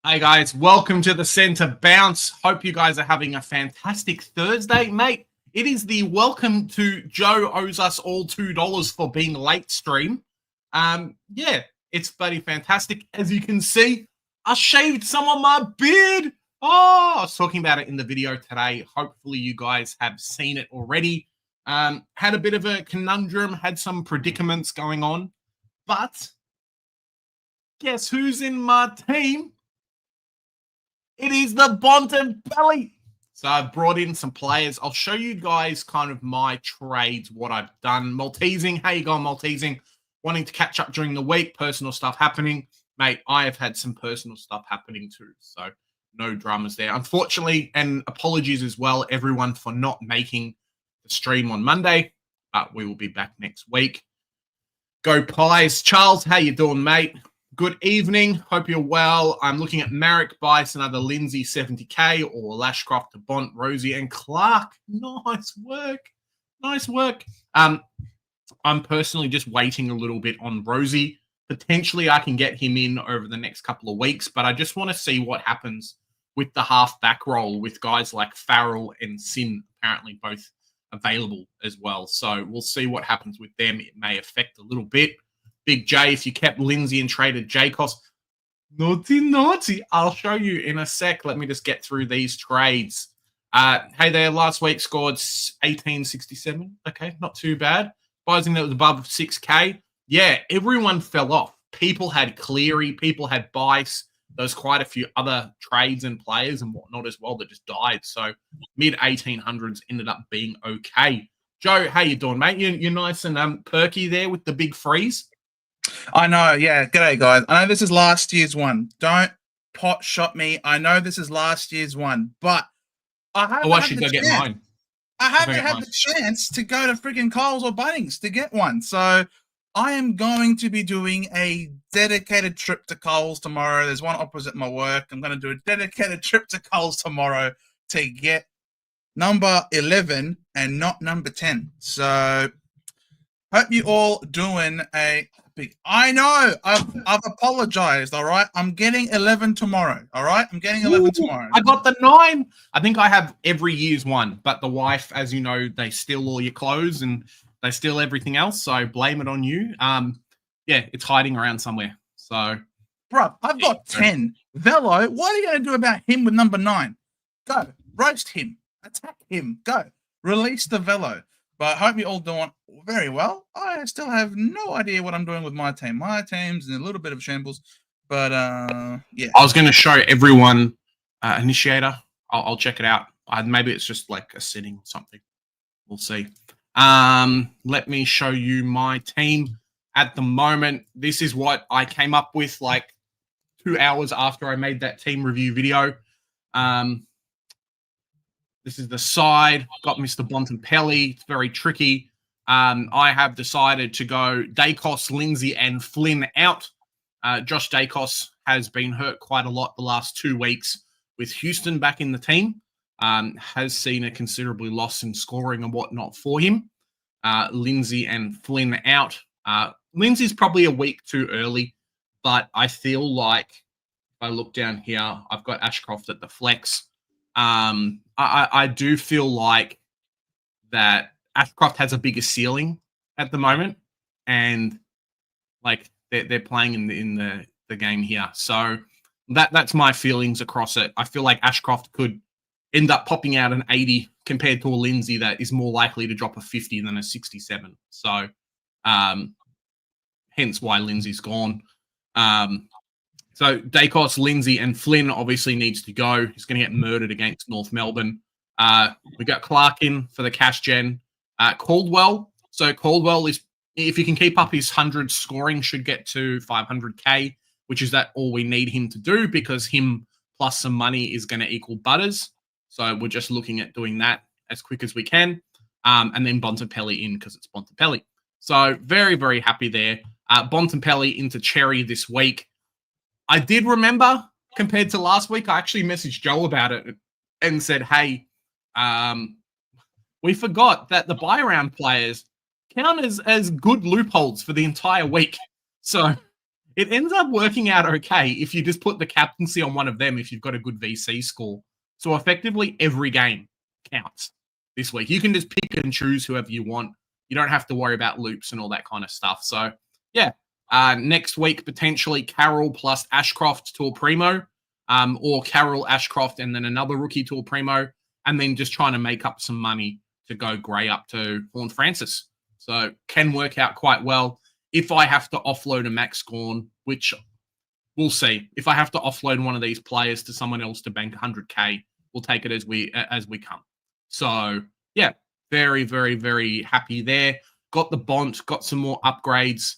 Hey guys, welcome to the Centre Bounce. Hope you guys are having a fantastic Thursday, mate. It is the welcome to Joe owes us all $2 for being late stream. Yeah, it's bloody fantastic. As you can see, I shaved some of my beard. Oh, I was talking about it in the video today. Hopefully you guys have seen it already. Had a bit of a conundrum, had some predicaments going on, but guess who's in my team? It is the Bontempelli. So I've brought in some players. I'll show you guys kind of my trades, what I've done. Maltesing, how you going, Maltesing? Wanting to catch up during the week, personal stuff happening. Mate, I have had some personal stuff happening too, so no dramas there. Unfortunately, and apologies as well, everyone, for not making the stream on Monday, but we will be back next week. Go Pies. Charles, how you doing, mate? Good evening. Hope you're well. I'm looking at Marek, Bice, another Lindsay 70k, or Lashcroft to Bont, Rosie, and Clark. Nice work. Nice work. I'm personally just waiting a little bit on Rosie. Potentially, I can get him in over the next couple of weeks, but I just want to see what happens with the half-back role with guys like Farrell and Sin, apparently both available as well. So we'll see what happens with them. It may affect a little bit. Big J, if you kept Lindsay and traded Jacos, naughty. I'll show you in a sec. Let me just get through these trades. Hey there, last week scored 1867. Okay, not too bad. Surprising that was above 6K. Yeah, everyone fell off. People had Cleary, people had Bice. There's quite a few other trades and players and whatnot as well that just died. So mid-1800s ended up being okay. Joe, how you doing, mate? You're nice and perky there with the big freeze. I know, yeah. G'day, guys. I know this is last year's one. Don't pot shot me. I know this is last year's one, but I haven't had the chance. Mine. I haven't had the chance to go to freaking Coles or Bunnings to get one. So I am going to be doing a dedicated trip to Coles tomorrow. There's one opposite my work. I'm going to do a dedicated trip to Coles tomorrow to get number 11 and not number 10. So hope you all doing a big. I know I've apologized. All right, I'm getting 11 tomorrow. All right, I'm getting 11 tomorrow. I got the 9. I think I have every year's one, but the wife, as you know, they steal all your clothes and they steal everything else. So blame it on you. Yeah, it's hiding around somewhere. So, bro, I've got 10. Velo, what are you going to do about him with number 9? Go roast him, attack him. Go release the Velo. But I hope you're all doing very well. I still have no idea what I'm doing with my team. My team's in a little bit of shambles, but yeah. I was going to show everyone Initiator. I'll check it out. Maybe it's just like a setting or something. We'll see. Let me show you my team at the moment. This is what I came up with like 2 hours after I made that team review video. This is the side. Got Mr. Bontempelli. It's very tricky. I have decided to go Dacos, Lindsay, and Flynn out. Josh Dacos has been hurt quite a lot the last 2 weeks with Houston back in the team. Has seen a considerably loss in scoring and whatnot for him. Lindsay and Flynn out. Lindsay's probably a week too early, but I feel like if I look down here, I've got Ashcroft at the flex. I do feel like that Ashcroft has a bigger ceiling at the moment, and like they're playing in the game here. So that's my feelings across it. I feel like Ashcroft could end up popping out an 80 compared to a Lindsay that is more likely to drop a 50 than a 67. So hence why Lindsay's gone. So Dacos, Lindsay, and Flynn obviously needs to go. He's going to get murdered against North Melbourne. We got Clark in for the cash gen. Caldwell. So Caldwell is, if he can keep up his 100 scoring, should get to 500k, which is that all we need him to do, because him plus some money is going to equal Butters. So we're just looking at doing that as quick as we can. And then Bontempelli in because it's Bontempelli. So very, very happy there. Bontempelli into Cherry this week. I did remember, compared to last week, I actually messaged Joe about it and said, hey, we forgot that the buy-round players count as good loopholes for the entire week. So it ends up working out okay if you just put the captaincy on one of them if you've got a good VC score. So effectively every game counts this week. You can just pick and choose whoever you want. You don't have to worry about loops and all that kind of stuff. So yeah, next week potentially Carroll plus Ashcroft to a primo, or Carroll, Ashcroft, and then another rookie to a primo, and then just trying to make up some money to go Gray up to Horn Francis. So can work out quite well. If I have to offload a Max Gawn, which we'll see. If I have to offload one of these players to someone else to bank 100K, we'll take it as we come. So yeah, very, very, very happy there. Got the Bont, got some more upgrades.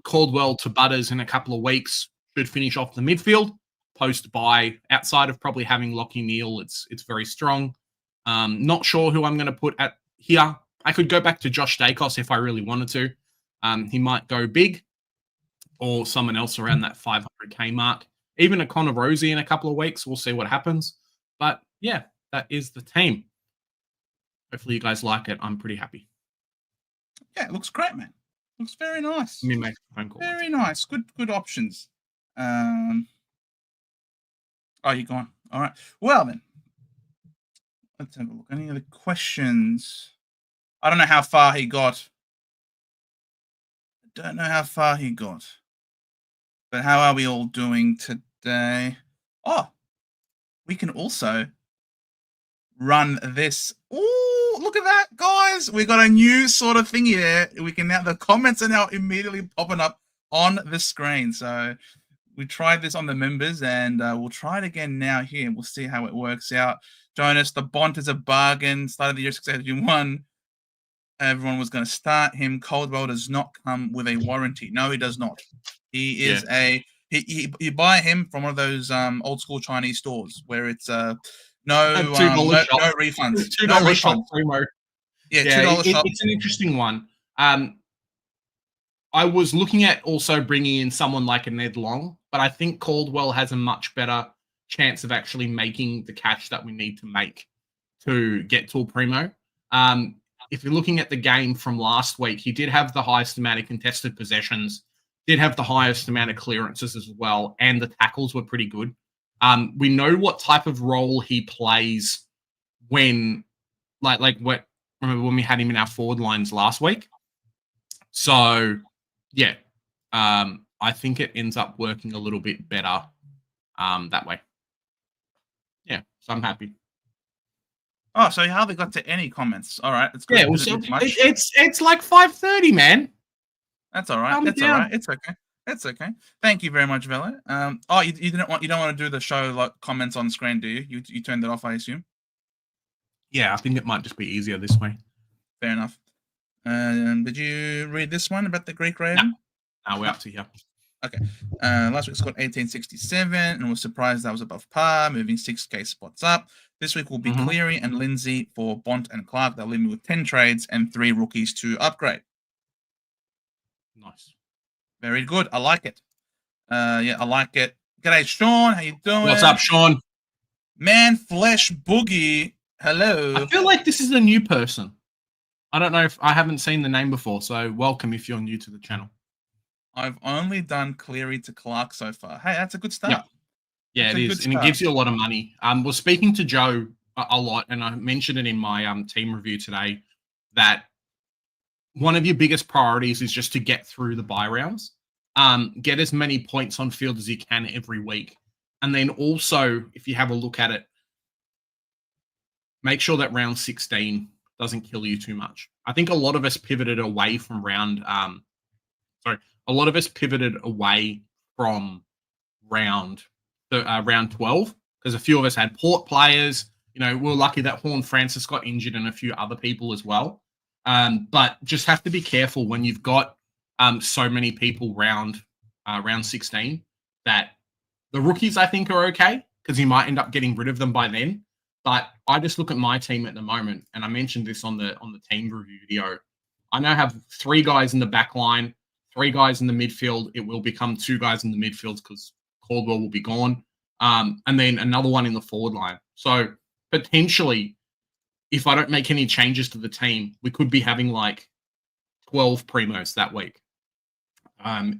Caldwell to Butters in a couple of weeks should finish off the midfield. Post buy outside of probably having Lockie Neal, it's very strong. Not sure who I'm going to put at here. I could go back to Josh Dacos if I really wanted to. He might go big, or someone else around that 500K mark. Even a Connor Rosie in a couple of weeks. We'll see what happens. But yeah, that is the team. Hopefully you guys like it. I'm pretty happy. Yeah, it looks great, man. Looks very nice. Let me make a phone call. Very nice. Good options. Oh, you're gone. All right. Well then, let's have a look. Any other questions? I don't know how far he got. But how are we all doing today? Oh, we can also run this. Oh, look at that, guys. We got a new sort of thingy there. We can now, the comments are now immediately popping up on the screen. So we tried this on the members, and we'll try it again now here. We'll see how it works out. Jonas, the Bont is a bargain. Start of the year 681. Everyone was going to start him. Caldwell does not come with a warranty. No, he does not. He is you buy him from one of those old school Chinese stores where it's no refunds. $2 shop promo. Yeah, $2 shop. It's an interesting one. I was looking at also bringing in someone like a Ned Long, but I think Caldwell has a much better chance of actually making the cash that we need to make to get to a primo. If you're looking at the game from last week, he did have the highest amount of contested possessions, did have the highest amount of clearances as well, and the tackles were pretty good. We know what type of role he plays when, remember when we had him in our forward lines last week? So, yeah, I think it ends up working a little bit better that way. Yeah, so I'm happy. Oh, so you hardly got to any comments. All right, it's good. Yeah, it's like 5:30, man. That's all right. All right. It's okay. It's okay. Thank you very much, Velo. Oh, you don't want to do the show like comments on screen, do you? You turned it off, I assume. Yeah, I think it might just be easier this way. Fair enough. Did you read this one about the Greek Raven? No, we're up to here. Okay. Last week scored 1867 and was surprised that was above par, moving 6K spots up. This week will be Cleary and Lindsay for Bont and Clark. They'll leave me with 10 trades and 3 rookies to upgrade. Nice. Very good. I like it. Yeah, I like it. G'day, Sean. How you doing? What's up, Sean? Man Flesh Boogie. Hello. I feel like this is a new person. I don't know if I haven't seen the name before, so welcome if you're new to the channel. I've only done Cleary to Clark so far. Hey, that's a good start. Yeah, it is, and it gives you a lot of money. We're speaking to Joe a lot, and I mentioned it in my team review today that one of your biggest priorities is just to get through the bye rounds, get as many points on field as you can every week, and then also, if you have a look at it, make sure that round 16 doesn't kill you too much. I think a lot of us pivoted away from round 12 because a few of us had Port players. You know, we're lucky that Horn Francis got injured and a few other people as well. But just have to be careful when you've got so many people round 16 that the rookies I think are okay because you might end up getting rid of them by then. But I just look at my team at the moment, and I mentioned this on the team review video. I now have 3 guys in the back line, 3 guys in the midfield. It will become 2 guys in the midfield because Caldwell will be gone. And then another one in the forward line. So potentially, if I don't make any changes to the team, we could be having like 12 primos that week.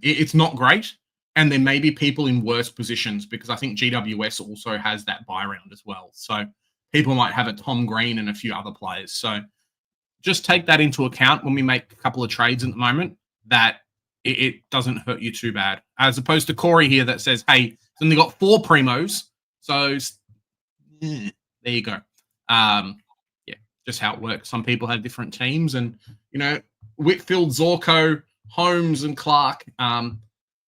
It's not great. And there may be people in worse positions because I think GWS also has that buy round as well. So people might have a Tom Green and a few other players. So just take that into account when we make a couple of trades at the moment, that it doesn't hurt you too bad. As opposed to Corey here that says, hey, he's only got 4 primos. So there you go. Just how it works. Some people have different teams. And, Whitfield, Zorko, Holmes and Clark,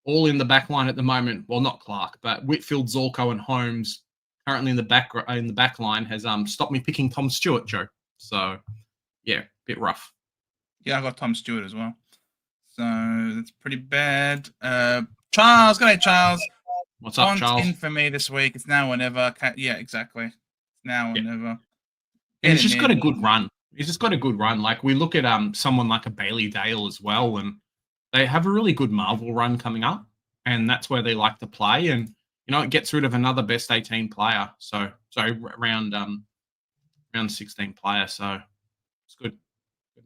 all in the back line at the moment. Well, not Clark, but Whitfield, Zorko, and Holmes currently in the back line has stopped me picking Tom Stewart, Joe. So, yeah, bit rough. Yeah, I got Tom Stewart as well. So that's pretty bad. Charles, good day, Charles. What's up, Charles? In for me this week. It's now or never. Yeah, exactly. Now or never. And he's just got a good run. He's just got a good run. Like, we look at someone like a Bailey Dale as well, and they have a really good Marvel run coming up, and that's where they like to play. And, it gets rid of another best 18 player. So round 16 player. So it's good.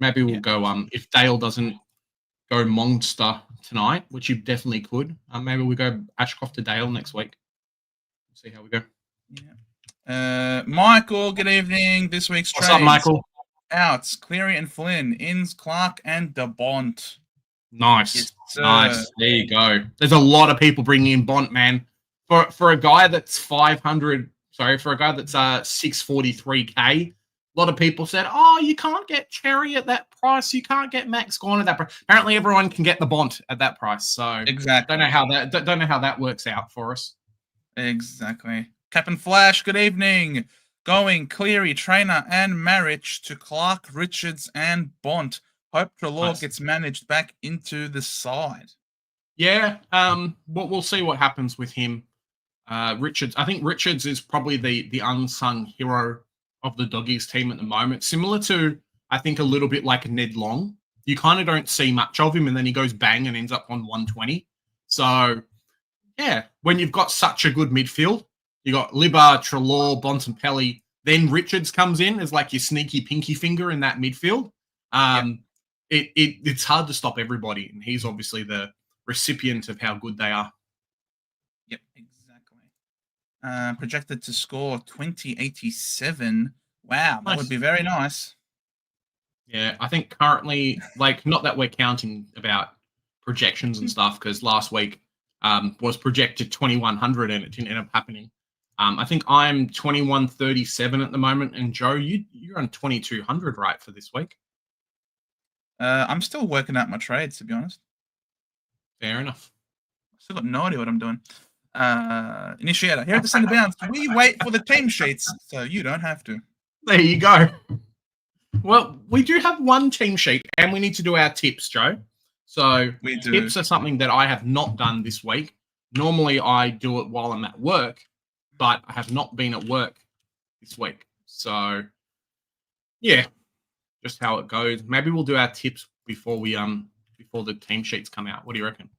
Maybe we'll go, if Dale doesn't go monster tonight, which you definitely could, maybe we go Ashcroft to Dale next week. See how we go. Yeah. Michael, good evening. This week's trades. What's up, Michael? Outs, Cleary and Flynn. Ins, Clark and DeBont. Nice. Yes, nice. There you go. There's a lot of people bringing in Bont, man. For a guy that's 643K, a lot of people said, oh, you can't get Cherry at that price. You can't get Max Gawn at that price. Apparently everyone can get the Bont at that price. So exactly. Don't know how that works out for us. Exactly. Captain Flash, good evening. Going Cleary, Trainer, and Marriage to Clark, Richards, and Bont. Hope Trelaw gets managed back into the side. Yeah, we'll see what happens with him. Richards, I think Richards is probably the unsung hero of the Doggies team at the moment. Similar to, I think, a little bit like Ned Long. You kind of don't see much of him, and then he goes bang and ends up on 120. So, yeah, when you've got such a good midfield, you got Libba, Trelaw, Bontempelli, then Richards comes in as like your sneaky pinky finger in that midfield. It's hard to stop everybody, and he's obviously the recipient of how good they are. Yep, exactly. Projected to score 2087. Wow, that would be very nice. Yeah, I think currently, like, not that we're counting about projections and stuff, because last week was projected 2100 and it didn't end up happening. I think I'm 2137 at the moment, and Joe, you're on 2200 right for this week. I'm still working out my trades, to be honest. Fair enough. Still got no idea what I'm doing. Initiator, here at the Centre Bounce, we wait for the team sheets, so you don't have to. There you go. Well, we do have one team sheet, and we need to do our tips, Joe. So tips are something that I have not done this week. Normally, I do it while I'm at work, but I have not been at work this week. So, yeah, just how it goes. Maybe we'll do our tips before the team sheets come out. What do you reckon?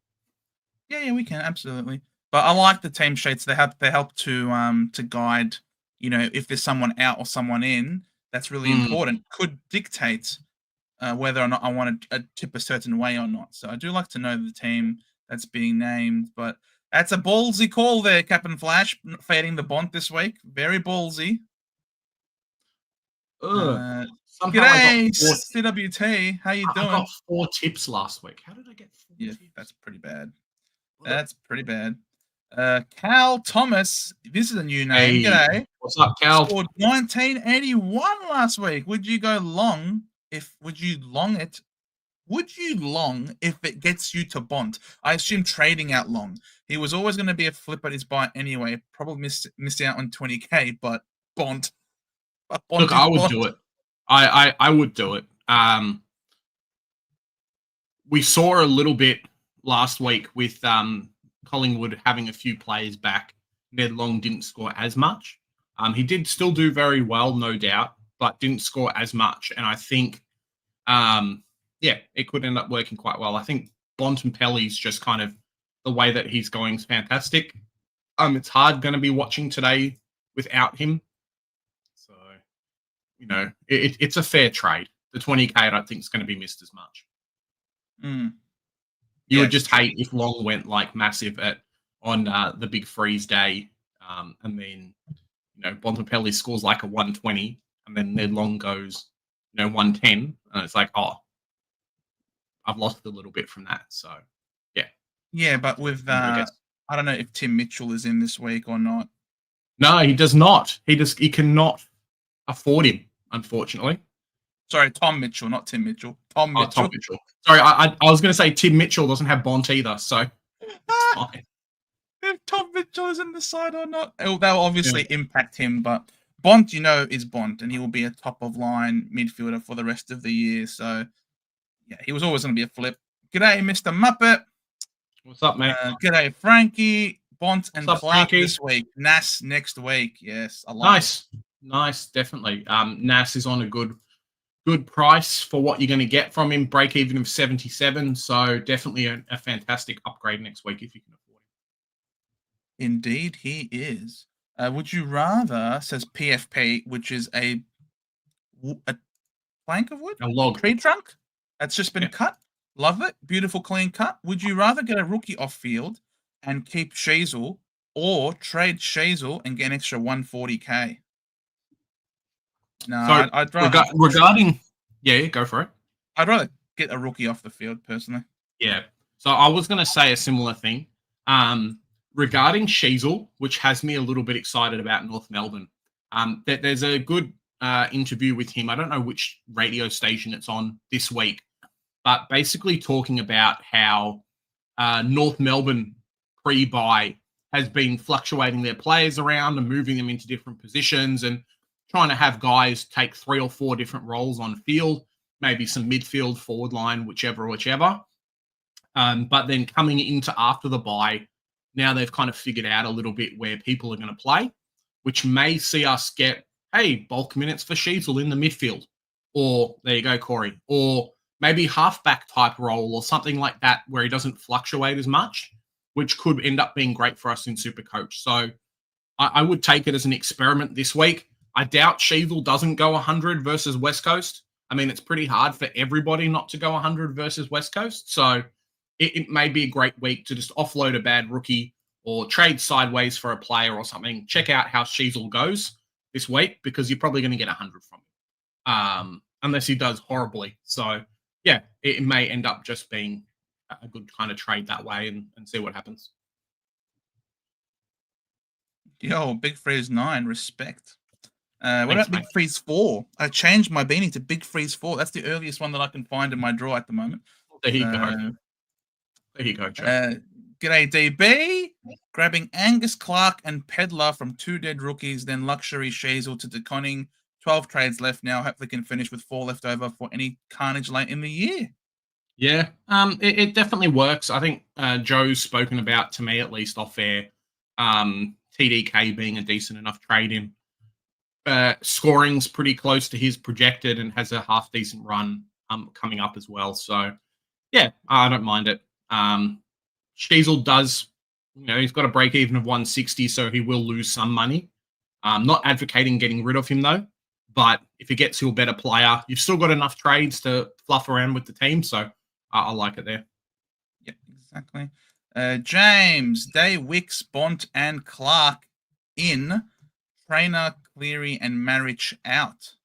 Yeah, we can, absolutely. But I like the team sheets. They help to guide, if there's someone out or someone in. That's really important. Could dictate whether or not I want to tip a certain way or not. So I do like to know the team that's being named. But that's a ballsy call there, Captain Flash, fading the Bont this week. Very ballsy. G'day, CWT. How you doing? I got 4 tips last week. How did I get 4 tips? That's pretty bad. That's pretty bad. Cal Thomas, this is a new name. Hey, g'day. What's up, Cal? Scored 1981 last week. Would you long if it gets you to Bont? I assume trading out long. He was always going to be a flip at his buy anyway. Probably missed out on 20K, but Bont. Look, I would do it. I would do it. We saw a little bit last week with Collingwood having a few players back. Ned Long didn't score as much. He did still do very well, no doubt, but didn't score as much. And I think, it could end up working quite well. I think Bontempelli's just kind of the way that he's going is fantastic. It's hard going to be watching today without him. So, it's a fair trade. The 20K I don't think is going to be missed as much. You would just hate if Long went like massive on the big freeze day, and then Bontempelli scores like a 120, and then Long goes 110, and it's like, oh, I've lost a little bit from that. So yeah, yeah, but with I don't know if Tim Mitchell is in this week or not. No, he does not. He cannot afford him, unfortunately. Sorry, Tom Mitchell, not Tim Mitchell. Tom Mitchell. Tom Mitchell. Sorry, I was going to say Tim Mitchell doesn't have Bont either, so it's fine. If Tom Mitchell is in the side or not, they'll obviously impact him, but Bont, is Bont, and he will be a top-of-line midfielder for the rest of the year. So, yeah, he was always going to be a flip. G'day, Mr. Muppet. What's up, mate? G'day, Frankie. Bont and Clark Frankie? This week. Nas next week. Yes, I like it. Nice, definitely. Nas is on a good price for what you're going to get from him. Break even of 77, so definitely a fantastic upgrade next week if you can afford him. Indeed, he is. Would you rather, says PFP, which is a plank of wood? A log. Tree trunk that's just been cut. Love it. Beautiful, clean cut. Would you rather get a rookie off field and keep Sheasel, or trade Sheasel and get an extra 140K? No, so I'd rather... regarding... Yeah, go for it. I'd rather get a rookie off the field, personally. Yeah. So I was going to say a similar thing. Regarding Sheasel, which has me a little bit excited about North Melbourne, there's a good interview with him. I don't know which radio station it's on this week, but basically talking about how North Melbourne pre-buy has been fluctuating their players around and moving them into different positions and trying to have guys take 3 or 4 different roles on field, maybe some midfield, forward line, whichever. But then coming into after the buy, now they've kind of figured out a little bit where people are going to play, which may see us get, bulk minutes for Sheasel in the midfield. Or, there you go, Corey. Or maybe halfback type role or something like that where he doesn't fluctuate as much, which could end up being great for us in Supercoach. So I would take it as an experiment this week. I doubt Sheasel doesn't go 100 versus West Coast. I mean, it's pretty hard for everybody not to go 100 versus West Coast. So it may be a great week to just offload a bad rookie or trade sideways for a player or something. Check out how Sheasel goes this week because you're probably going to get 100 from him, unless he does horribly. So, yeah, it may end up just being a good kind of trade that way and see what happens. Yo, Big Freeze 9, respect. What about Big Freeze 4? I changed my beanie to Big Freeze 4. That's the earliest one that I can find in my drawer at the moment. There you go. There you go, Joe. G'day, DB. Grabbing Angus Clark and Pedlar from 2 dead rookies, then luxury Sheasel to DeConning. 12 trades left now. Hope they can finish with 4 left over for any carnage late in the year. Yeah, it definitely works. I think Joe's spoken about, to me at least, off air, TDK being a decent enough trade in. Scoring's pretty close to his projected and has a half decent run coming up as well. So, yeah, I don't mind it. Sheasel does, he's got a break even of 160, so he will lose some money. Not advocating getting rid of him though, but if he gets you a better player, you've still got enough trades to fluff around with the team. So I like it there. Yeah, exactly. James, Day, Wicks, Bont, and Clark in. Trainer, Cleary, and Marich out.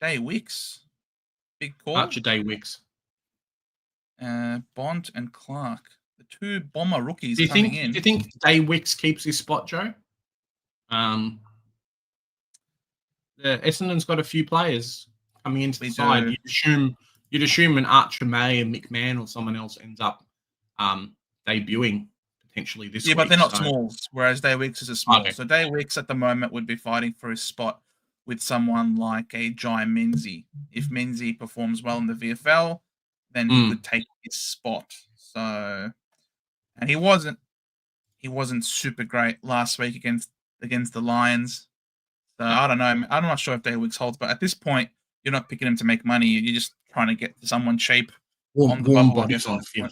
Day Wicks. Big call. Archer Day Wicks. Bont and Clark. The 2 bomber rookies coming in. Do you think Day Wicks keeps his spot, Joe? Essendon's got a few players coming into the side. You'd assume an Archer May and McMahon or someone else ends up debuting potentially this week. Yeah, but they're not smalls, whereas Day Wicks is a small. Okay. So Day Wicks at the moment would be fighting for his spot with someone like a Jai Menzie. If Menzie performs well in the VFL, then he could take his spot. So, and he wasn't super great last week against the Lions. So I don't know. I'm not sure if Day Wicks holds, but at this point, you're not picking him to make money. You're just trying to get someone cheap on the bubble. Bodies on field.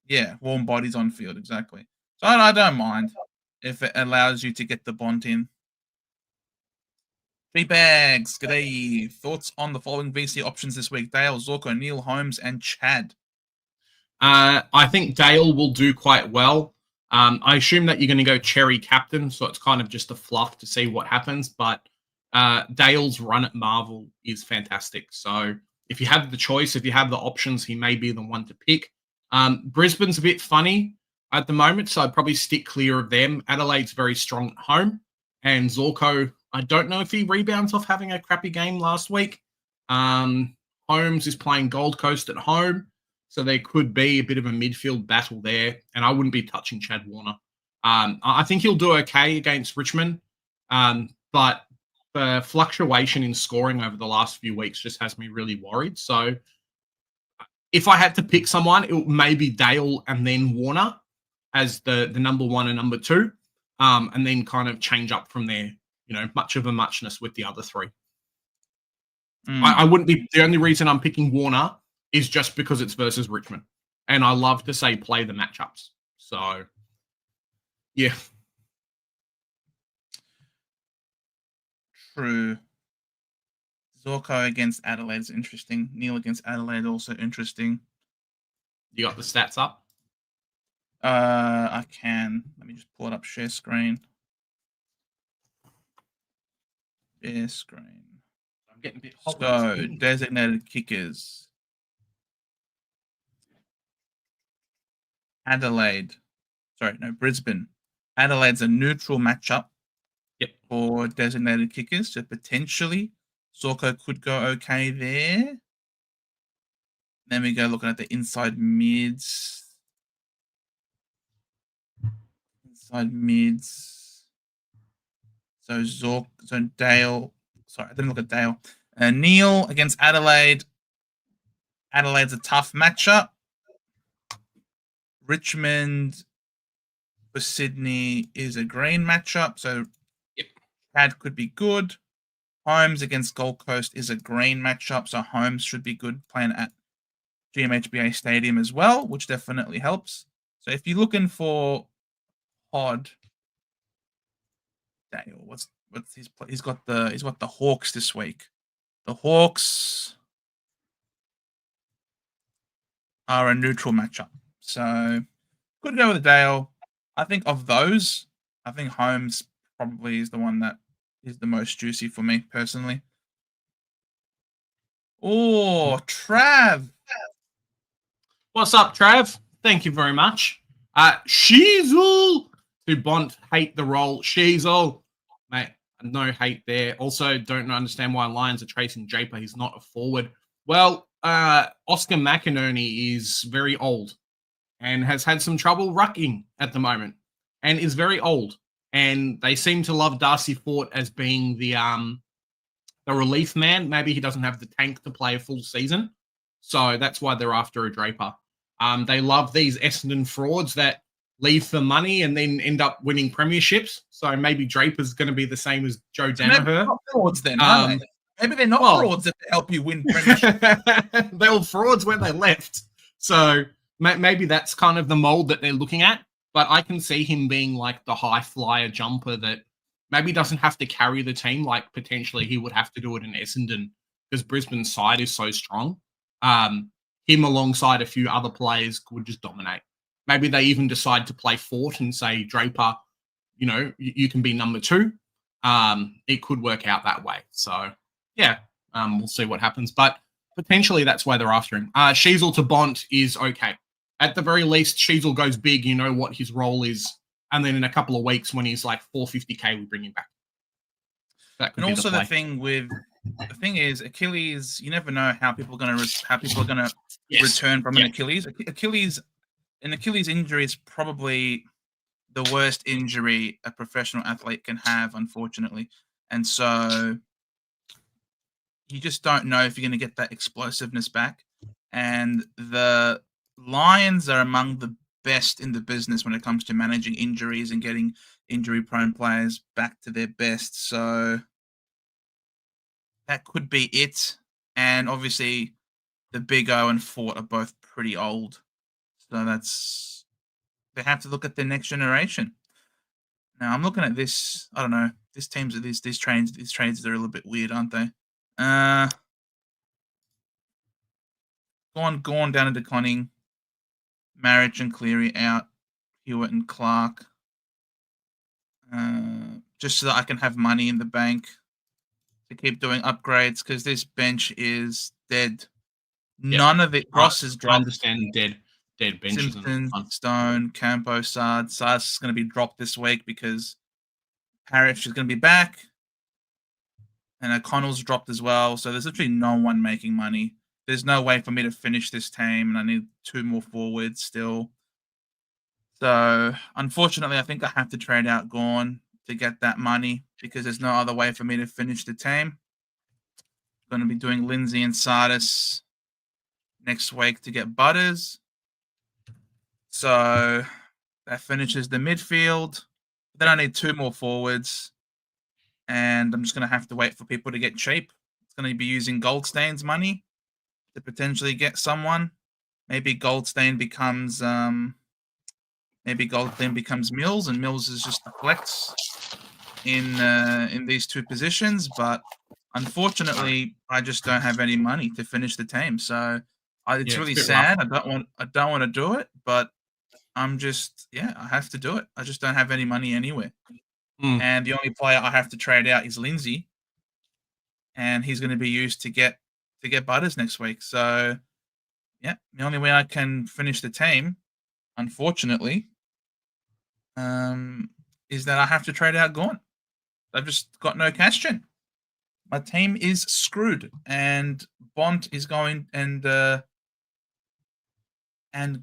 Yeah, warm bodies on field, exactly. So I don't mind if it allows you to get the Bont in. 3 bags. G'day. Thoughts on the following VC options this week? Dale, Zorko, Neil Holmes, and Chad. I think Dale will do quite well. I assume that you're going to go Cherry captain, so it's kind of just a fluff to see what happens. But Dale's run at Marvel is fantastic. So if you have the choice, if you have the options, he may be the one to pick. Brisbane's a bit funny at the moment, so I'd probably stick clear of them. Adelaide's very strong at home. And Zorko, I don't know if he rebounds off having a crappy game last week. Holmes is playing Gold Coast at home. So there could be a bit of a midfield battle there, and I wouldn't be touching Chad Warner. I think he'll do okay against Richmond, but the fluctuation in scoring over the last few weeks just has me really worried. So if I had to pick someone, it may be Dale and then Warner as the number one and number two, and then kind of change up from there. You know, much of a muchness with the other three. I wouldn't be. The only reason I'm picking Warner is just because it's versus Richmond. And I love to say play the matchups. So, yeah. True. Zorko against Adelaide is interesting. Neil against Adelaide also interesting. You got the stats up? I can. Let me just pull it up. Share screen. Share screen. I'm getting a bit hot. So, designated kickers. Brisbane. Adelaide's a neutral matchup for designated kickers, so potentially Zorko could go okay there. Then we go looking at the inside mids. So Dale. Sorry, I didn't look at Dale. Neil against Adelaide. Adelaide's a tough matchup. Richmond for Sydney is a green matchup, so Chad could be good. Holmes against Gold Coast is a green matchup, so Holmes should be good playing at GMHBA Stadium as well, which definitely helps. So if you're looking for Pod Dale, what's his play? He's got the Hawks this week. The Hawks are a neutral matchup. So could go with Dale. I think of those, I think Holmes probably is the one that is the most juicy for me personally. Oh, Trav. What's up, Trav? Thank you very much. Sheezel to Bont, hate the role. Sheezel, mate, no hate there. Also, don't understand why Lions are chasing Japer. He's not a forward. Well, Oscar McInerney is very old and has had some trouble rucking at the moment and is very old. And they seem to love Darcy Fort as being the relief man. Maybe he doesn't have the tank to play a full season. So that's why they're after a Draper. They love these Essendon frauds that leave for money and then end up winning premierships. So maybe Draper's going to be the same as Joe Danaher. Maybe not frauds then, are they? Maybe they're not frauds that help you win premierships. They were frauds when they left. So maybe that's kind of the mold that they're looking at. But I can see him being like the high flyer jumper that maybe doesn't have to carry the team like potentially he would have to do it in Essendon because Brisbane's side is so strong. Him alongside a few other players would just dominate. Maybe they even decide to play Fort and say, Draper, you know, you can be number two. It could work out that way. So, yeah, we'll see what happens. But potentially that's why they're after him. Sheezel to Bont is okay. At the very least, Sheezel goes big. You know what his role is. And then in a couple of weeks when he's like 450K, we bring him back. That could and be also the thing is Achilles. You never know how people are going to return from an Achilles. An Achilles injury is probably the worst injury a professional athlete can have, unfortunately. And so you just don't know if you're going to get that explosiveness back. And the Lions are among the best in the business when it comes to managing injuries and getting injury-prone players back to their best. So that could be it. And obviously, the Big O and Fort are both pretty old. So they have to look at the next generation. Now I'm looking at this. I don't know. These trades are a little bit weird, aren't they? Gawn down into Conning. Marriage and Cleary out. Hewitt and Clark. Just so that I can have money in the bank to keep doing upgrades, because this bench is dead. Yep. None of it. Ross is dropped. I understand dead benches. Simpson, Stone, Campo, Sard. Sard's is going to be dropped this week because Parrish is going to be back. And O'Connell's dropped as well. So there's literally no one making money. There's no way for me to finish this team, and I need 2 more forwards still. So unfortunately, I think I have to trade out Gawn to get that money because there's no other way for me to finish the team. I'm going to be doing Lindsay and Sardis next week to get Butters. So that finishes the midfield. Then I need 2 more forwards. And I'm just going to have to wait for people to get cheap. It's going to be using Goldstein's money to potentially get someone. Maybe Goldstein becomes Mills, and Mills is just a flex in these 2 positions. But unfortunately, I just don't have any money to finish the team. So it's really sad. Rough. I don't want to do it, but I'm just I have to do it. I just don't have any money anywhere. And the only player I have to trade out is Lindsay, and he's going to be used to get Butters next week. So, the only way I can finish the team, unfortunately, is that I have to trade out Gawn. I've just got no cash gen. My team is screwed, and Bont is going, and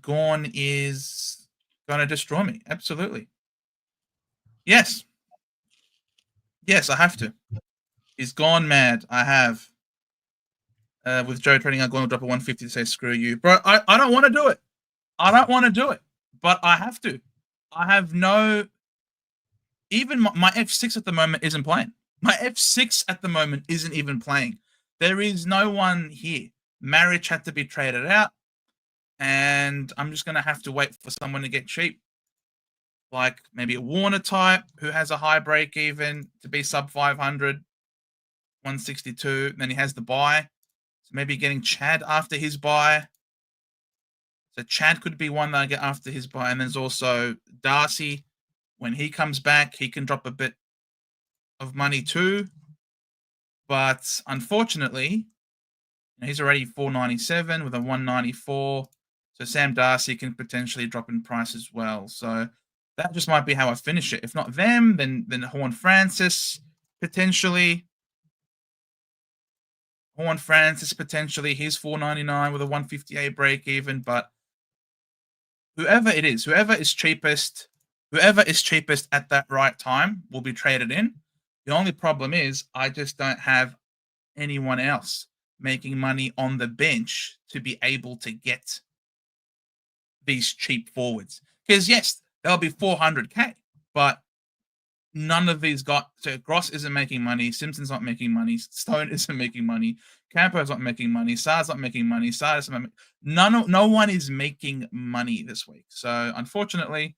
Gawn is going to destroy me. Absolutely. Yes, I have to. He's gone mad. I have. With Joe trading, I'm going to drop a 150 to say screw you. Bro, I don't want to do it. I don't want to do it. But I have to. I have no... Even my F6 at the moment isn't playing. My F6 at the moment isn't even playing. There is no one here. Marriage had to be traded out. And I'm just going to have to wait for someone to get cheap. Like maybe a Warner type who has a high break even to be sub 500, 162. Then he has the buy. So maybe getting Chad after his buy. So Chad could be one that I get after his buy. And there's also Darcy. When he comes back, he can drop a bit of money too. But unfortunately, he's already 497 with a 194. So Sam Darcy can potentially drop in price as well. So that just might be how I finish it. If not them, then Horn Francis potentially. Horn Francis potentially. He's 499 with a 158 break even. But whoever it is, whoever is cheapest at that right time will be traded in. The only problem is I just don't have anyone else making money on the bench to be able to get these cheap forwards. Because yes, there'll be 400k, but none of these so Gross isn't making money, Simpson's not making money, Stone isn't making money, Campo's not making money, Sard's not making money, no one is making money this week. So unfortunately,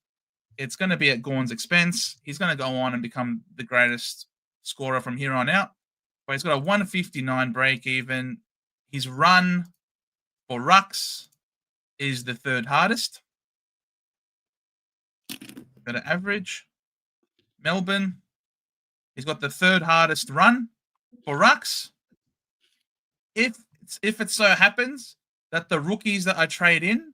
it's going to be at Gawn's expense. He's going to go on and become the greatest scorer from here on out. But he's got a 159 break even. His run for rucks is the 3rd hardest. Got an average. Melbourne. He's got the 3rd hardest run for rucks. If it so happens that the rookies that I trade in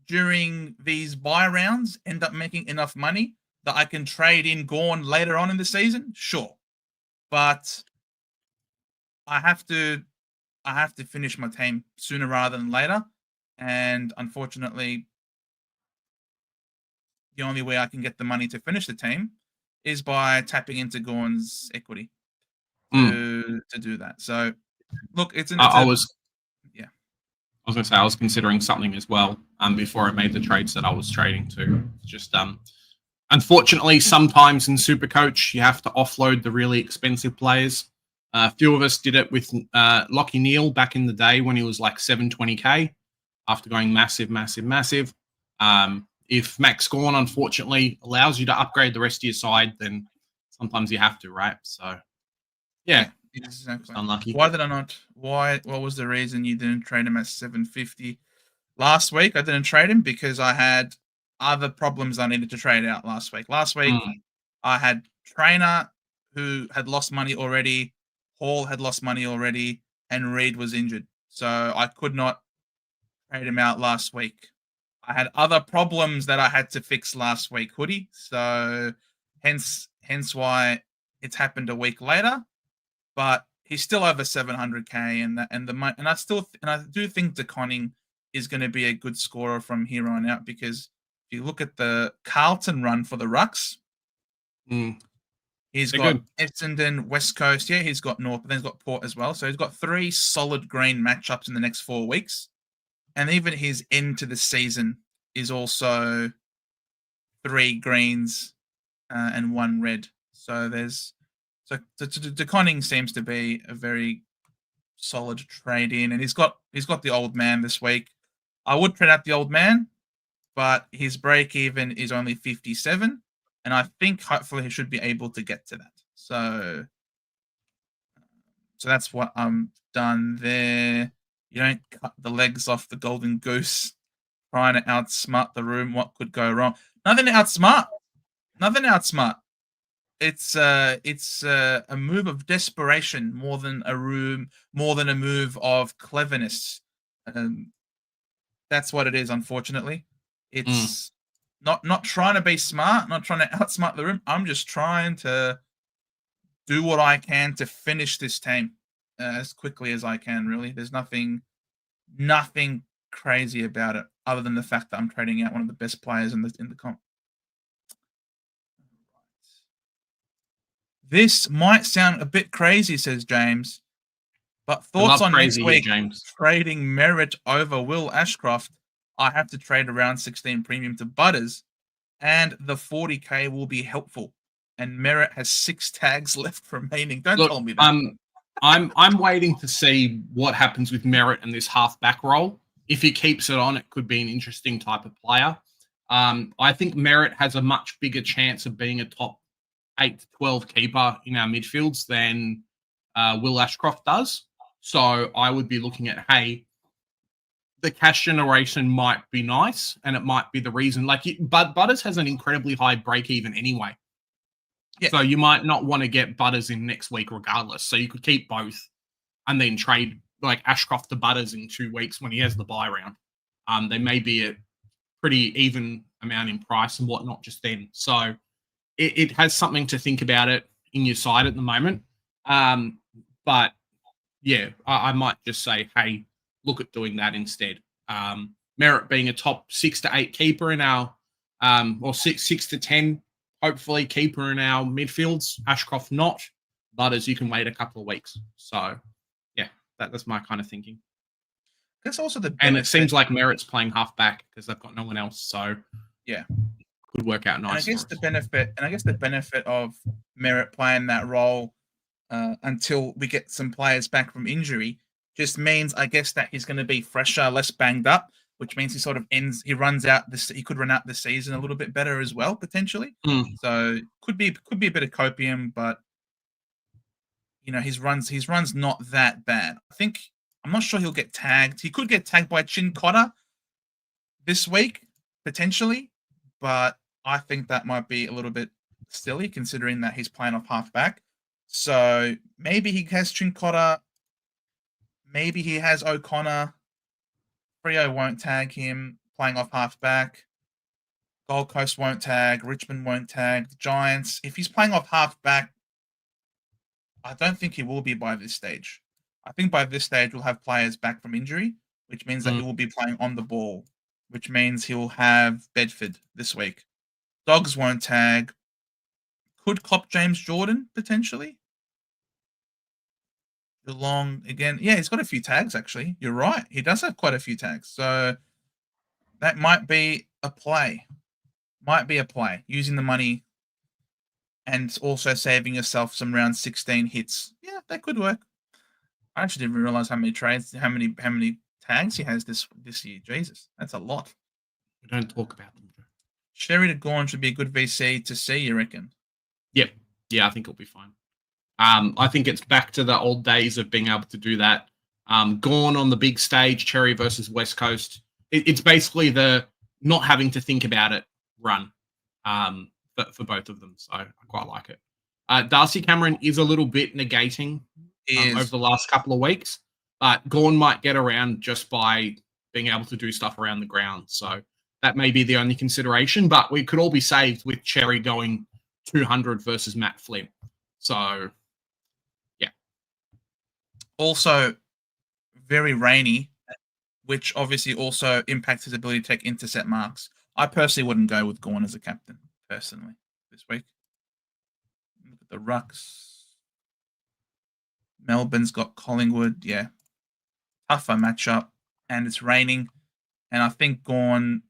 during these buy rounds end up making enough money that I can trade in Gawn later on in the season, sure. But I have to finish my team sooner rather than later. And unfortunately, the only way I can get the money to finish the team is by tapping into Gawn's equity to do that. So, look, I was going to say I was considering something as well before I made the trades that I was trading to. Just unfortunately, sometimes in Supercoach, you have to offload the really expensive players. A few of us did it with Lockie Neal back in the day when he was like 720k after going massive. If Max Gawn, unfortunately, allows you to upgrade the rest of your side, then sometimes you have to, right? So, yeah. Exactly. Unlucky. Why did I not? What was the reason you didn't trade him at 750? Last week, I didn't trade him because I had other problems I needed to trade out last week. Last week, I had Trainer who had lost money already, Hall had lost money already, and Reed was injured. So I could not trade him out last week. I had other problems that I had to fix last week, Hoodie. So hence why it's happened a week later. But he's still over 700k, and I do think DeConning is going to be a good scorer from here on out, because if you look at the Carlton run for the Rucks, he's got Essendon, West Coast, he's got North, but then he's got Port as well. So he's got 3 solid green matchups in the next 4 weeks, and even his end to the season is also 3 greens and 1 red. So DeConning seems to be a very solid trade in, and he's got the old man this week. I would trade out the old man, but his break even is only 57, and I think hopefully he should be able to get to that. So that's what I'm done there. You don't cut the legs off the golden goose trying to outsmart the room. What could go wrong? Nothing to outsmart. It's a move of desperation more than a move of cleverness. That's what it is, unfortunately. It's not trying to be smart, not trying to outsmart the room. I'm just trying to do what I can to finish this team as quickly as I can, really. There's nothing crazy about it, other than the fact that I'm trading out one of the best players in the comp. This might sound a bit crazy, says James, but thoughts on next week, James. Trading Merritt over Will Ashcroft. I have to trade around 16 premium to Butters, and the 40k will be helpful. And Merritt has 6 tags left remaining. Don't tell me that. I'm waiting to see what happens with Merritt and this half-back role. If he keeps it on, it could be an interesting type of player. I think Merritt has a much bigger chance of being a top 8 to 12 keeper in our midfields than Will Ashcroft does. So I would be looking at, hey, the cash generation might be nice, and it might be the reason. But Butters has an incredibly high break even anyway. Yeah. So you might not want to get Butters in next week regardless. So you could keep both and then trade Ashcroft to Butters in 2 weeks when he has the buy round. They may be a pretty even amount in price and whatnot just then. So it has something to think about it in your side at the moment. But yeah, I might just say, hey, look at doing that instead. Merritt being a top 6 to 8 keeper in our, or 6 to 10, hopefully keeper in our midfields. Ashcroft not, but as you can wait a couple of weeks. So yeah, that's my kind of thinking. That's also and it seems like Merritt's playing halfback because they've got no one else. So yeah, could work out nice. And I guess the benefit of Merritt playing that role until we get some players back from injury just means, I guess, that he's going to be fresher, less banged up, which means he he could run out the season a little bit better as well, potentially. So could be a bit of copium, but his runs not that bad. I'm not sure he'll get tagged. He could get tagged by Chin Cotter this week, potentially, but I think that might be a little bit silly considering that he's playing off halfback. So maybe he has Chin Cotter, maybe he has O'Connor. Freo won't tag him playing off halfback. Gold Coast won't tag. Richmond won't tag. The Giants, if he's playing off halfback, I don't think he will be by this stage. I think by this stage we'll have players back from injury, which means that he will be playing on the ball, which means he'll have Bedford this week. Dogs won't tag. Could cop James Jordan, potentially. Geelong, again. Yeah, he's got a few tags, actually. You're right. He does have quite a few tags. So that might be a play. Using the money and also saving yourself some round 16 hits. Yeah, that could work. I actually didn't realize how many tags he has this year. Jesus, that's a lot. We don't talk about them. Sherry to Gawn should be a good VC to see, you reckon? Yep. Yeah, I think it'll be fine. I think it's back to the old days of being able to do that. Gawn on the big stage, Cherry versus West Coast. it's basically the not having to think about it run for both of them. So I quite like it. Darcy Cameron is a little bit negating over the last couple of weeks, but Gawn might get around just by being able to do stuff around the ground. So that may be the only consideration, but we could all be saved with Cherry going 200 versus Matt Flynn. So, yeah. Also, very rainy, which obviously also impacts his ability to take intercept marks. I personally wouldn't go with Gawn as a captain, personally, this week. Look at the rucks. Melbourne's got Collingwood. Yeah. Tougher matchup. And it's raining. And I think Gawn,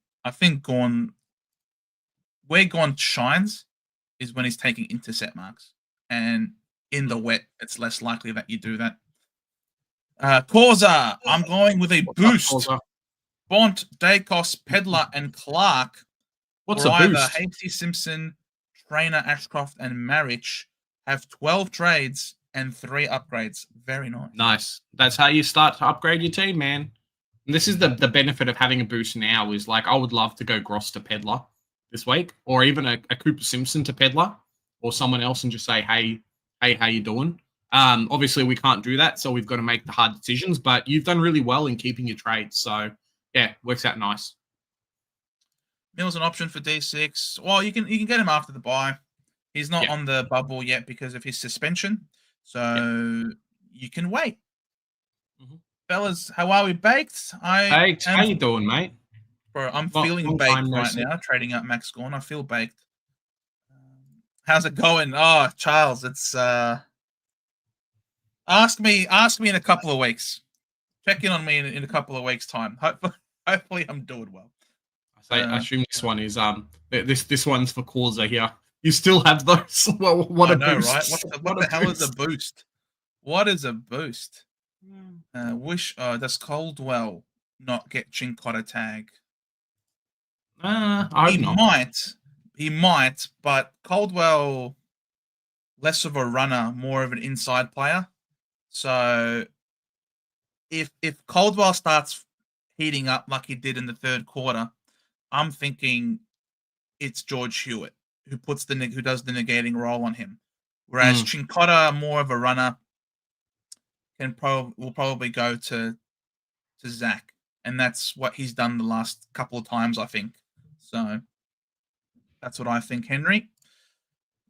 where Gawn shines is when he's taking intercept marks. And in the wet, it's less likely that you do that. Causa, I'm going with a boost. Bont, Dacos, Pedlar, and Clark. What's a boost? Either Hasty Simpson, Trainer, Ashcroft, and Marich have 12 trades and 3 upgrades. Very nice. Nice. That's how you start to upgrade your team, man. And this is the benefit of having a boost now is like I would love to go Gross to Pedlar this week, or even a Cooper Simpson to Pedlar, or someone else and just say, hey, how you doing? Obviously, we can't do that, so we've got to make the hard decisions, but you've done really well in keeping your trades. So, yeah, works out nice. Mill's an option for D6. Well, you can get him after the bye. He's not on the bubble yet because of his suspension, so you can wait. Mm-hmm. Fellas, how are we baked? How you doing, mate? Bro, I'm feeling baked right now, trading up Max Gawn. I feel baked. How's it going? Oh, Charles, it's ask me in a couple of weeks. Check in on me in a couple of weeks' time. Hopefully I'm doing well. I assume this one is this one's for Causa here. You still have those? What I know, boost. Right? What the hell is a boost? What is a boost? Does Caldwell not get Chincotta tag? He might, but Caldwell less of a runner, more of an inside player. So if Caldwell starts heating up like he did in the third quarter, I'm thinking it's George Hewitt who does the negating role on him, whereas Chincotta, more of a runner, will probably go to Zach, and that's what he's done the last couple of times, I think. So that's what I think, Henry.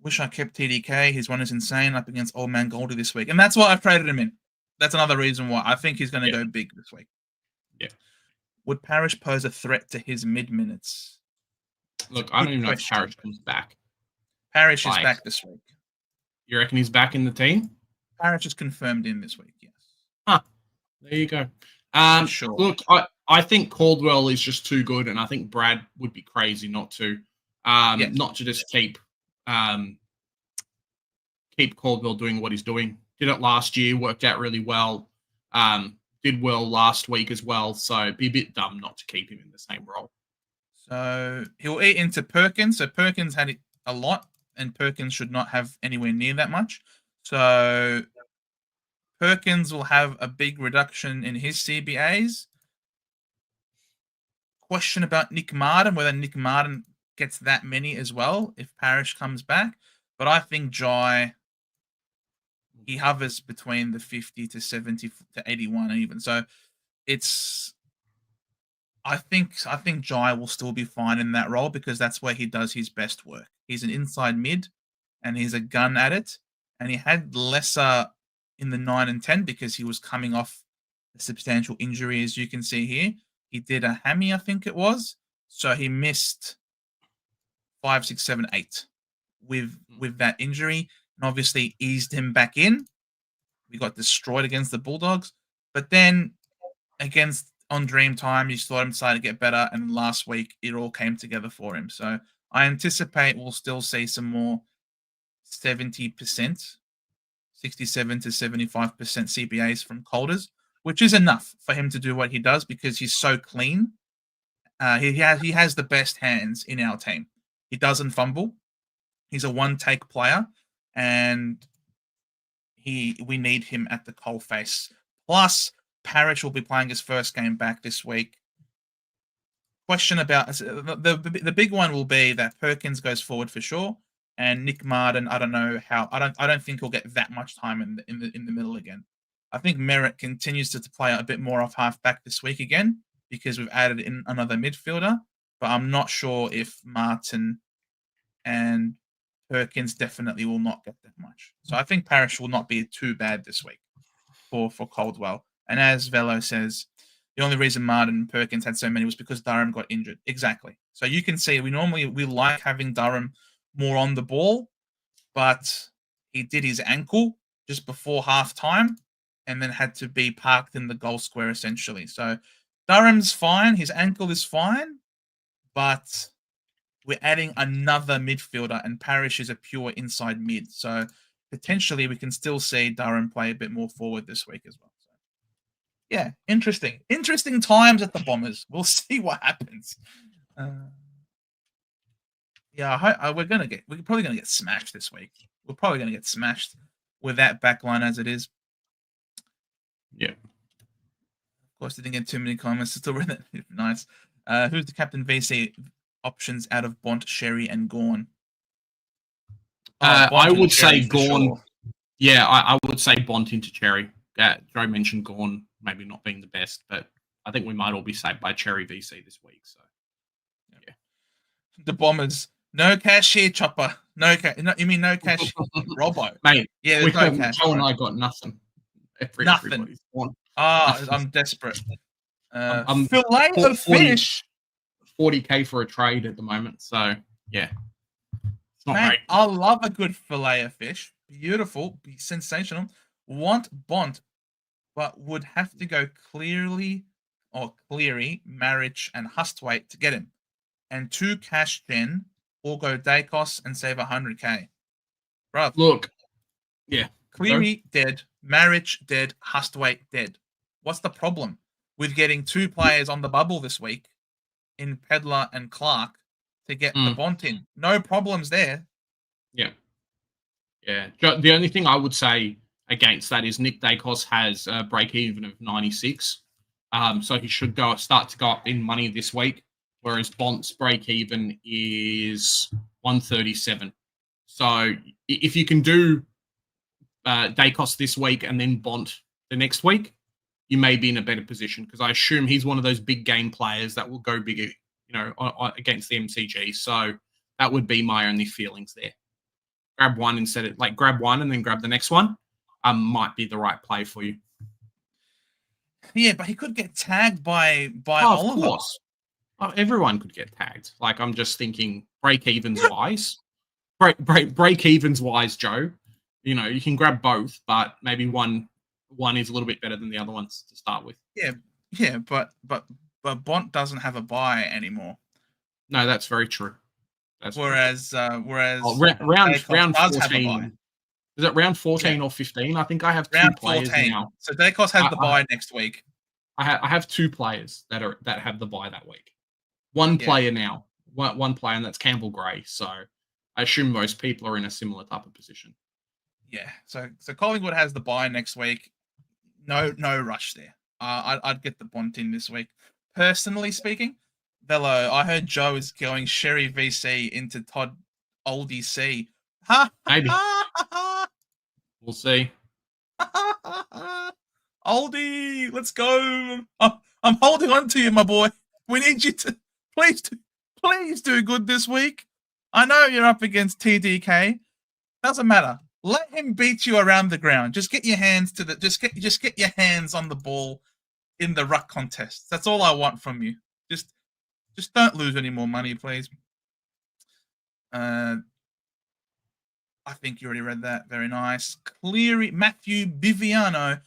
Wish I kept TDK. His run is insane up against Old Man Goldie this week, and that's why I've traded him in. That's another reason why I think he's going to go big this week. Yeah. Would Parrish pose a threat to his mid minutes? Look, I don't even know if Parrish comes back. Parrish is back this week. You reckon he's back in the team? Parrish is confirmed in this week, yes. Huh. There you go. Sure. Look, I think Caldwell is just too good, and I think Brad would be crazy not to just keep Caldwell doing what he's doing. Did it last year, worked out really well. Did well last week as well, so it'd be a bit dumb not to keep him in the same role. So he'll eat into Perkins. So Perkins had a lot, and Perkins should not have anywhere near that much. So Perkins will have a big reduction in his CBAs. Question about Nick Martin, whether Nick Martin gets that many as well if Parrish comes back. But I think Jai, he hovers between the 50 to 70 to 81 even. So I think Jai will still be fine in that role because that's where he does his best work. He's an inside mid and he's a gun at it. And he had lesser in the 9 and 10 because he was coming off a substantial injury, as you can see here. He did a hammy, I think it was. So he missed 5, 6, 7, 8 with that injury, and obviously eased him back in. We got destroyed against the Bulldogs. But then on Dream Time, you saw him start to get better, and last week it all came together for him. So I anticipate we'll still see some more 70%, 67 to 75% CBAs from Colders, which is enough for him to do what he does because he's so clean. He has the best hands in our team. He doesn't fumble. He's a one-take player, and we need him at the coalface. Plus, Parrish will be playing his first game back this week. question about the big one will be that Perkins goes forward for sure, and Nick Martin. I don't know how. I don't think he'll get that much time in the middle again. I think Merritt continues to play a bit more off halfback this week again because we've added in another midfielder. But I'm not sure if Martin and Perkins definitely will not get that much. So I think Parrish will not be too bad this week for Caldwell. And as Velo says, the only reason Martin and Perkins had so many was because Durham got injured. Exactly. So you can see we like having Durham more on the ball, but he did his ankle just before halftime and then had to be parked in the goal square essentially. So Durham's fine. His ankle is fine, but we're adding another midfielder and Parrish is a pure inside mid. So potentially we can still see Durham play a bit more forward this week as well. So, yeah, interesting. Interesting times at the Bombers. We'll see what happens. Yeah, we're probably gonna get smashed this week. We're probably gonna get smashed with that backline as it is. Yeah. Of course, didn't get too many comments. Still read that. Nice. Who's the captain VC options out of Bont, Sherry, and Gawn? I would say Gawn. Sure. Yeah, I would say Bont into Cherry. Joe mentioned Gawn maybe not being the best, but I think we might all be saved by Cherry VC this week. So, yeah. The Bombers. No cash here, Chopper. No cash. No, you mean no cash, Robbo? Mate, yeah, there's no cash. Joe and I got nothing. Nothing. I'm desperate. I'm fillet of fish. 40K for a trade at the moment. So, yeah. It's not great. I love a good fillet of fish. Beautiful. Be sensational. Want Bont, but would have to go Cleary, Marich, and Hustwaite to get him. And 2 cash gen, or go Dacos and save 100K. Bro, look. Yeah. Cleary dead. Marich dead. Hustwaite dead. What's the problem with getting 2 players on the bubble this week in Pedler and Clark to get the Bont in? No problems there. Yeah. Yeah. The only thing I would say against that is Nick Dacos has a break-even of 96. So he should start to go up in money this week, whereas Bont's break-even is 137. So if you can do Dacos this week and then Bont the next week, you may be in a better position because I assume he's one of those big game players that will go bigger, against the MCG. So that would be my only feelings there. Grab one grab one and then grab the next one. Might be the right play for you. Yeah, but he could get tagged by Oliver. Of course. Everyone could get tagged. Like, I'm just thinking break-evens wise. Break-evens wise, Joe. You can grab both, but maybe one is a little bit better than the other ones to start with. Yeah, but Bont doesn't have a buy anymore. No, that's very true. Whereas round 14. Is it round 14 or 15? I think I have 2 players 14. Now. So Dacos has the buy next week. I have 2 players that have the buy that week. One player now. One player, and that's Campbell Gray. So I assume most people are in a similar type of position. Yeah. So Collingwood has the buy next week. No rush there. I'd get the Bont in this week. Personally speaking, Velo, I heard Joe is going Sherry VC into Todd Oldie C. Maybe. We'll see. Oldie, let's go. I'm holding on to you, my boy. We need you to please do good this week. I know you're up against TDK. Doesn't matter. Let him beat you around the ground. Just get your hands just get your hands on the ball in the ruck contest. That's all I want from you. Just don't lose any more money, please. I think you already read that. Very nice. Cleary, Matthew Biviano.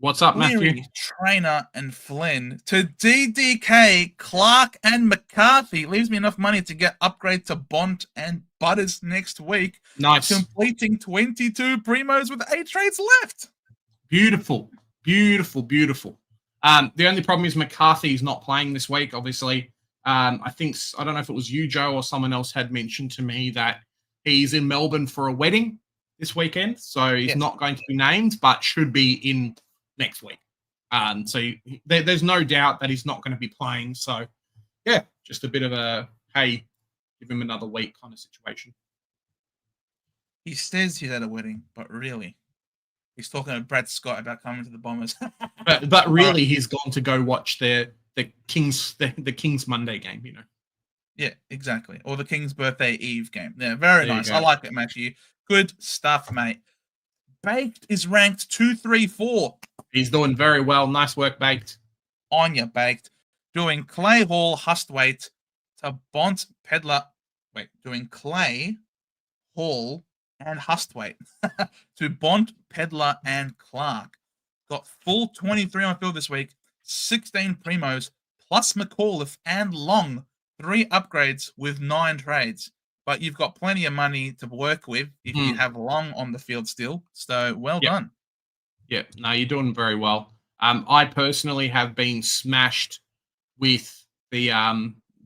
What's up, Cleary, Matthew? Trainer and Flynn to DDK, Clark and McCarthy. Leaves me enough money to get upgrade to Bont and Butters next week. Nice. Completing 22 primos with 8 trades left. Beautiful. Beautiful, beautiful. The only problem is McCarthy's not playing this week, obviously. I don't know if it was you, Joe, or someone else had mentioned to me that he's in Melbourne for a wedding this weekend. So he's not going to be named, but should be in next week. So there's no doubt that he's not going to be playing. So, yeah, just a bit of a, hey, give him another week kind of situation. He says he's at a wedding, but really, he's talking to Brad Scott about coming to the Bombers. but really, he's gone to go watch the Kings Monday game, you know. Yeah, exactly. Or the King's Birthday Eve game. Yeah, very nice. I like it, Matthew. Good stuff, mate. Baked is ranked 234. He's doing very well. Nice work, Baked. On your Baked. Doing Clay, Hall, Hustwaite to Bont, Pedler. Wait, doing Clay, Hall, and Hustwaite to Bont, Pedler, and Clark. Got full 23 on field this week. 16 primos, plus McAuliffe and Long. 3 upgrades with 9 trades. But you've got plenty of money to work with if you have Long on the field still. So well done. Yeah, no, you're doing very well. I personally have been smashed with the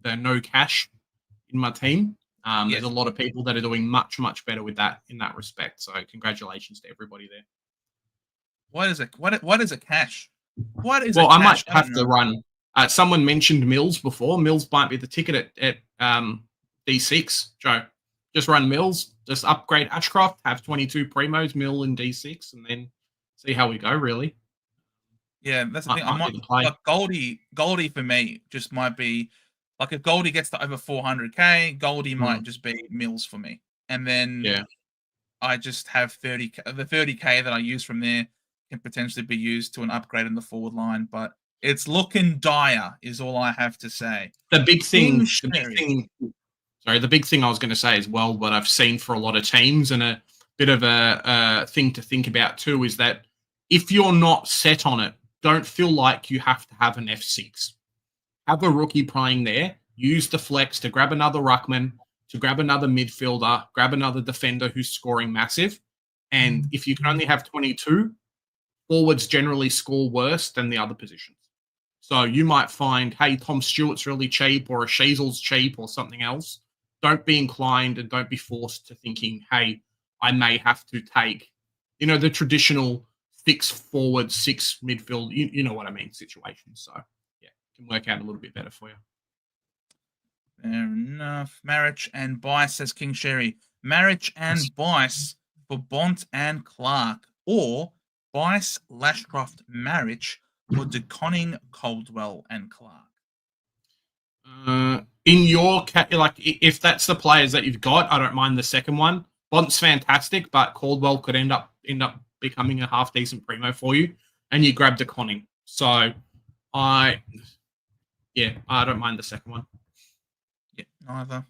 no cash in my team. There's a lot of people that are doing much, much better with that in that respect. So congratulations to everybody there. What is it? What is a cash? What is well, I might have to run. Someone mentioned Mills before. Mills might be the ticket at D6. Joe, just run Mills. Just upgrade Ashcroft. Have 22 primos, Mill in D6, and then see how we go. Really. Yeah, that's the thing. I might like Goldie for me just might be like if Goldie gets to over 400k, Goldie might just be Mills for me, and then I just have 30k. The 30k that I use from there can potentially be used to an upgrade in the forward line, but it's looking dire, is all I have to say. The big thing I was going to say as well, what I've seen for a lot of teams and a bit of a thing to think about too, is that if you're not set on it, don't feel like you have to have an F6. Have a rookie playing there. Use the flex to grab another ruckman, to grab another midfielder, grab another defender who's scoring massive. And if you can only have 22, forwards generally score worse than the other positions. So you might find, hey, Tom Stewart's really cheap or a Sheasel's cheap or something else. Don't be inclined and don't be forced to thinking, hey, I may have to take, the traditional 6 forward, 6 midfield, you know what I mean, situation. So, yeah, it can work out a little bit better for you. Fair enough. Marich and Bice, says King Sherry. Marich and Bice for Bont and Clark, or Bice, Lashcroft, Marich for DeConning, Coldwell, and Clark. In your if that's the players that you've got, I don't mind the second one. Bont's fantastic, but Caldwell could end up becoming a half decent primo for you, and you grab DeConning. So I don't mind the second one. Yeah, neither.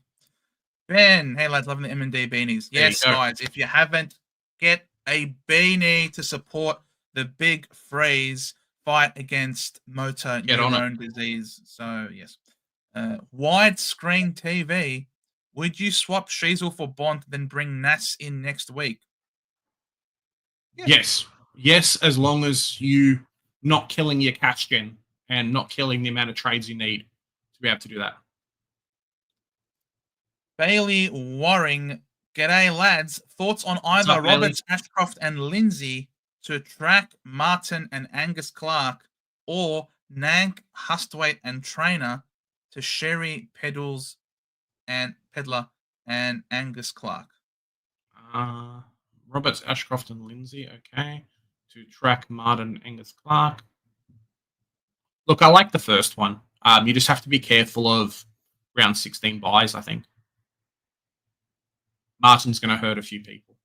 Ben, hey lads, loving the M&D beanies. Yes, guys, if you haven't, get a beanie to support the big phrase fight against motor neurone disease. So yes, widescreen TV. Would you swap Sheasel for Bont, then bring Nass in next week? Yeah. Yes, as long as you not killing your cash gen and not killing the amount of trades you need to be able to do that. Bailey Waring, g'day lads. Thoughts on either Roberts, Ashcroft, and Lindsay to track Martin and Angus Clark, or Nank, Hustwaite, and Trainer to Sherry, Pedals, and Pedler and Angus Clark? Roberts, Ashcroft, and Lindsay. Okay, to track Martin, Angus Clark. Look, I like the first one. You just have to be careful of round 16 buys, I think. Martin's going to hurt a few people.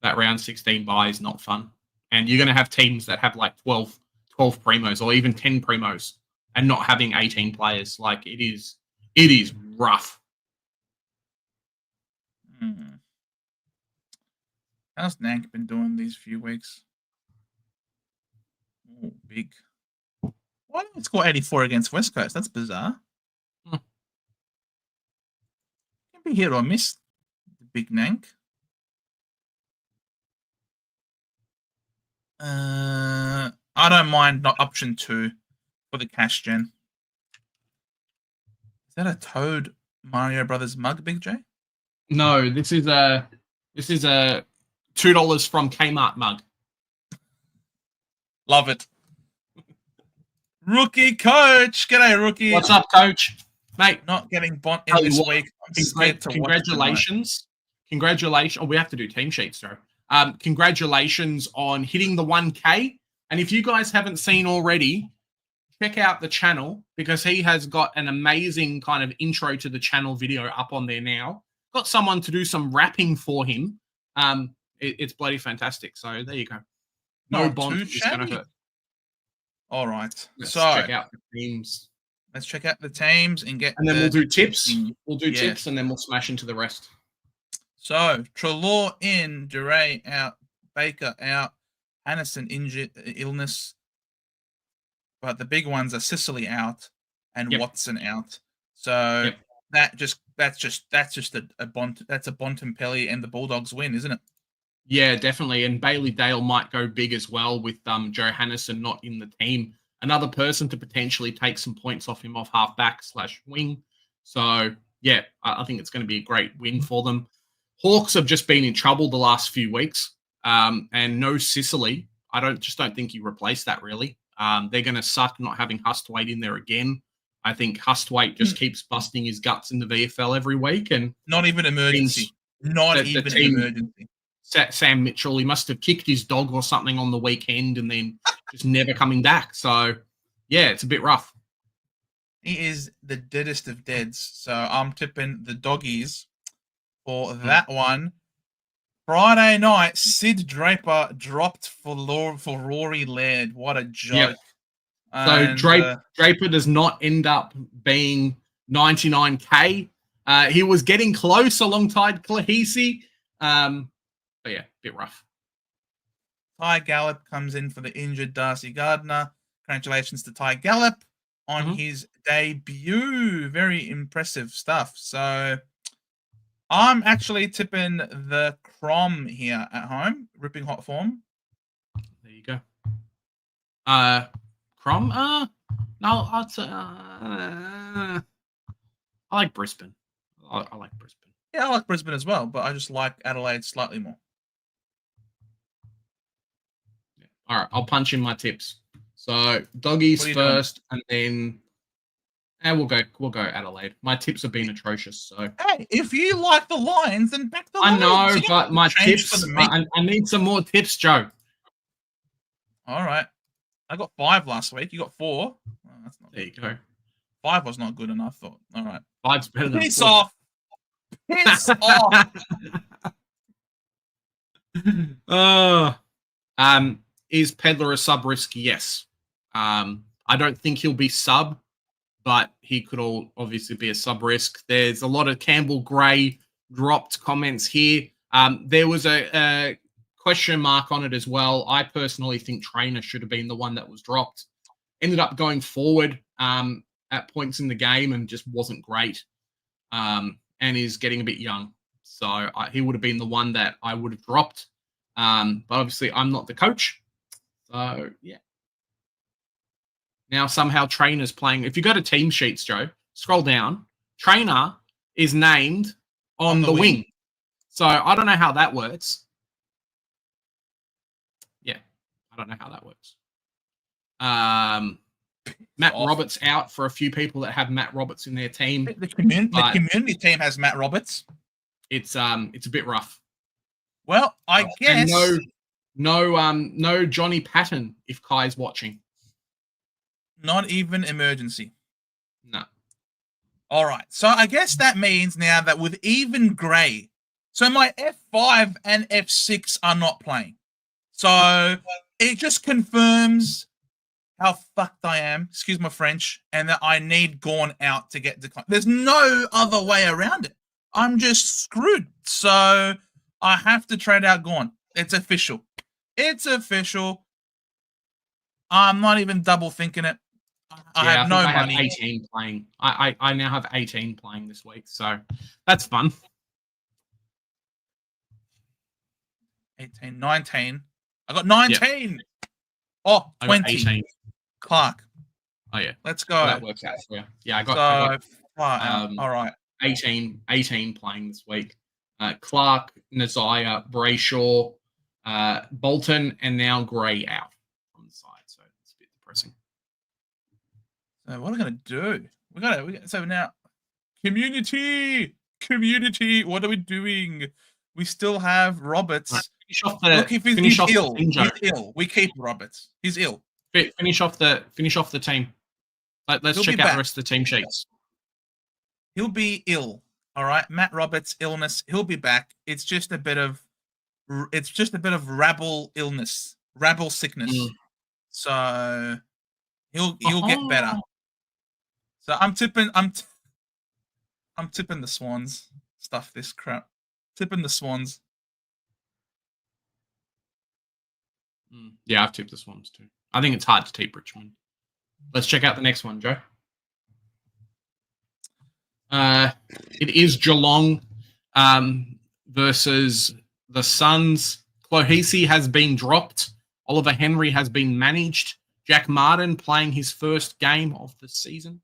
That round 16 buy is not fun. And you're going to have teams that have like 12 primos or even 10 primos and not having 18 players. Like it is rough. How's Nank been doing these few weeks? Oh, big. Why didn't it score 84 against West Coast? That's bizarre. Can be hit or miss. Big Nank. I don't mind not option 2 for the cash gen. Is that a Toad Mario Brothers mug, Big J? No, this is a $2 from Kmart mug. Love it. Rookie Coach. G'day, Rookie. What's up, Coach? Mate, not getting Bont in this week. I'm scared to congratulations. Congratulations. Oh, we have to do team sheets, though. Congratulations on hitting the 1K. And if you guys haven't seen already, check out the channel because he has got an amazing kind of intro to the channel video up on there now. Got someone to do some rapping for him. It's bloody fantastic. So there you go. No Bont is going to hurt. All right. Let's check out the teams. Let's check out the teams and get. And then we'll do tips. We'll do tips and then we'll smash into the rest. So Trelaw in, Duray out, Baker out, Hannison injured, illness. But the big ones are Sicily out and Watson out. So that's just a Bontempelli and the Bulldogs win, isn't it? Yeah, definitely. And Bailey Dale might go big as well with Joe Hannison not in the team. Another person to potentially take some points off him off halfback/wing. So yeah, I think it's going to be a great win for them. Hawks have just been in trouble the last few weeks, and no Sicily. I don't think you replace that really. They're going to suck not having Hustwaite in there again. I think Hustwaite just keeps busting his guts in the VFL every week, and not even emergency. Not even emergency. Sam Mitchell, he must have kicked his dog or something on the weekend and then just never coming back. So, yeah, it's a bit rough. He is the deadest of deads. So I'm tipping the doggies for that one. Friday night, Sid Draper dropped for Rory Laird. What a joke. Yep. So Draper does not end up being 99K. He was getting close alongside Klahisi. But yeah, a bit rough. Ty Gallup comes in for the injured Darcy Gardner. Congratulations to Ty Gallup on his debut. Very impressive stuff. So I'm actually tipping the Crom here at home. Ripping hot form. There you go. Crom? No, I like Brisbane. I like Brisbane. Yeah, I like Brisbane as well, but I just like Adelaide slightly more. Yeah. All right, I'll punch in my tips. So doggies first, and then we'll go Adelaide. My tips have been atrocious. So hey, if you like the Lions, then back the Lions. I know, but my tips. I need some more tips, Joe. All right, I got 5 last week. You got 4. Oh, that's not there. You go. 5 was not good enough. Thought. All right, 5's better than 4. Off. Piss off. Is Pedler a sub risk? Yes. I don't think he'll be sub, but he could obviously be a sub risk. There's a lot of Campbell Gray dropped comments here. There was a question mark on it as well. I personally think Trainer should have been the one that was dropped. Ended up going forward at points in the game and just wasn't great. And is getting a bit young. So he would have been the one that I would have dropped. But obviously, I'm not the coach. So, yeah. Now, somehow, Trainer's playing. If you go to team sheets, Joe, scroll down. Trainer is named on the wing. So, I don't know how that works. Yeah, I don't know how that works. Matt Roberts out for a few people that have Matt Roberts in their team. The community team has Matt Roberts. It's a bit rough. Well, I guess no Johnny Patton if Kai's watching. Not even emergency. No. All right. So I guess that means now that with even Gray, so my F5 and F6 are not playing. So it just confirms how fucked I am, excuse my French, and that I need Gawn out to get declined. There's no other way around it. I'm just screwed. So I have to trade out Gawn. It's official. It's official. I'm not even double thinking it. I have no money. I have 18 playing. I now have 18 playing this week, so that's fun. 18, 19. I got 19. Yep. Oh, 20. 18. Clark. Oh, yeah. Let's go. Well, that works out for you. Yeah, I got all right. 18 playing this week. Clark, Nazaya, Brayshaw, Bolton, and now Gray out on the side. So it's a bit depressing. So what are we going to do? So now Community. What are we doing? We still have Roberts. Right. Look, if he's ill. He's ill. We keep Roberts. He's ill. Finish off the team. Let's check out the rest of the team sheets. He'll be ill. All right, Matt Roberts' illness. He'll be back. It's just a bit of rabble illness, rabble sickness. So he'll get better. So I'm tipping the Swans. Stuff this crap. Tipping the Swans. Yeah, I've tipped the Swans too. I think it's hard to tip Richmond. Let's check out the next one, Joe. It is Geelong versus the Suns. Clohesi has been dropped. Oliver Henry has been managed. Jack Martin playing his first game of the season.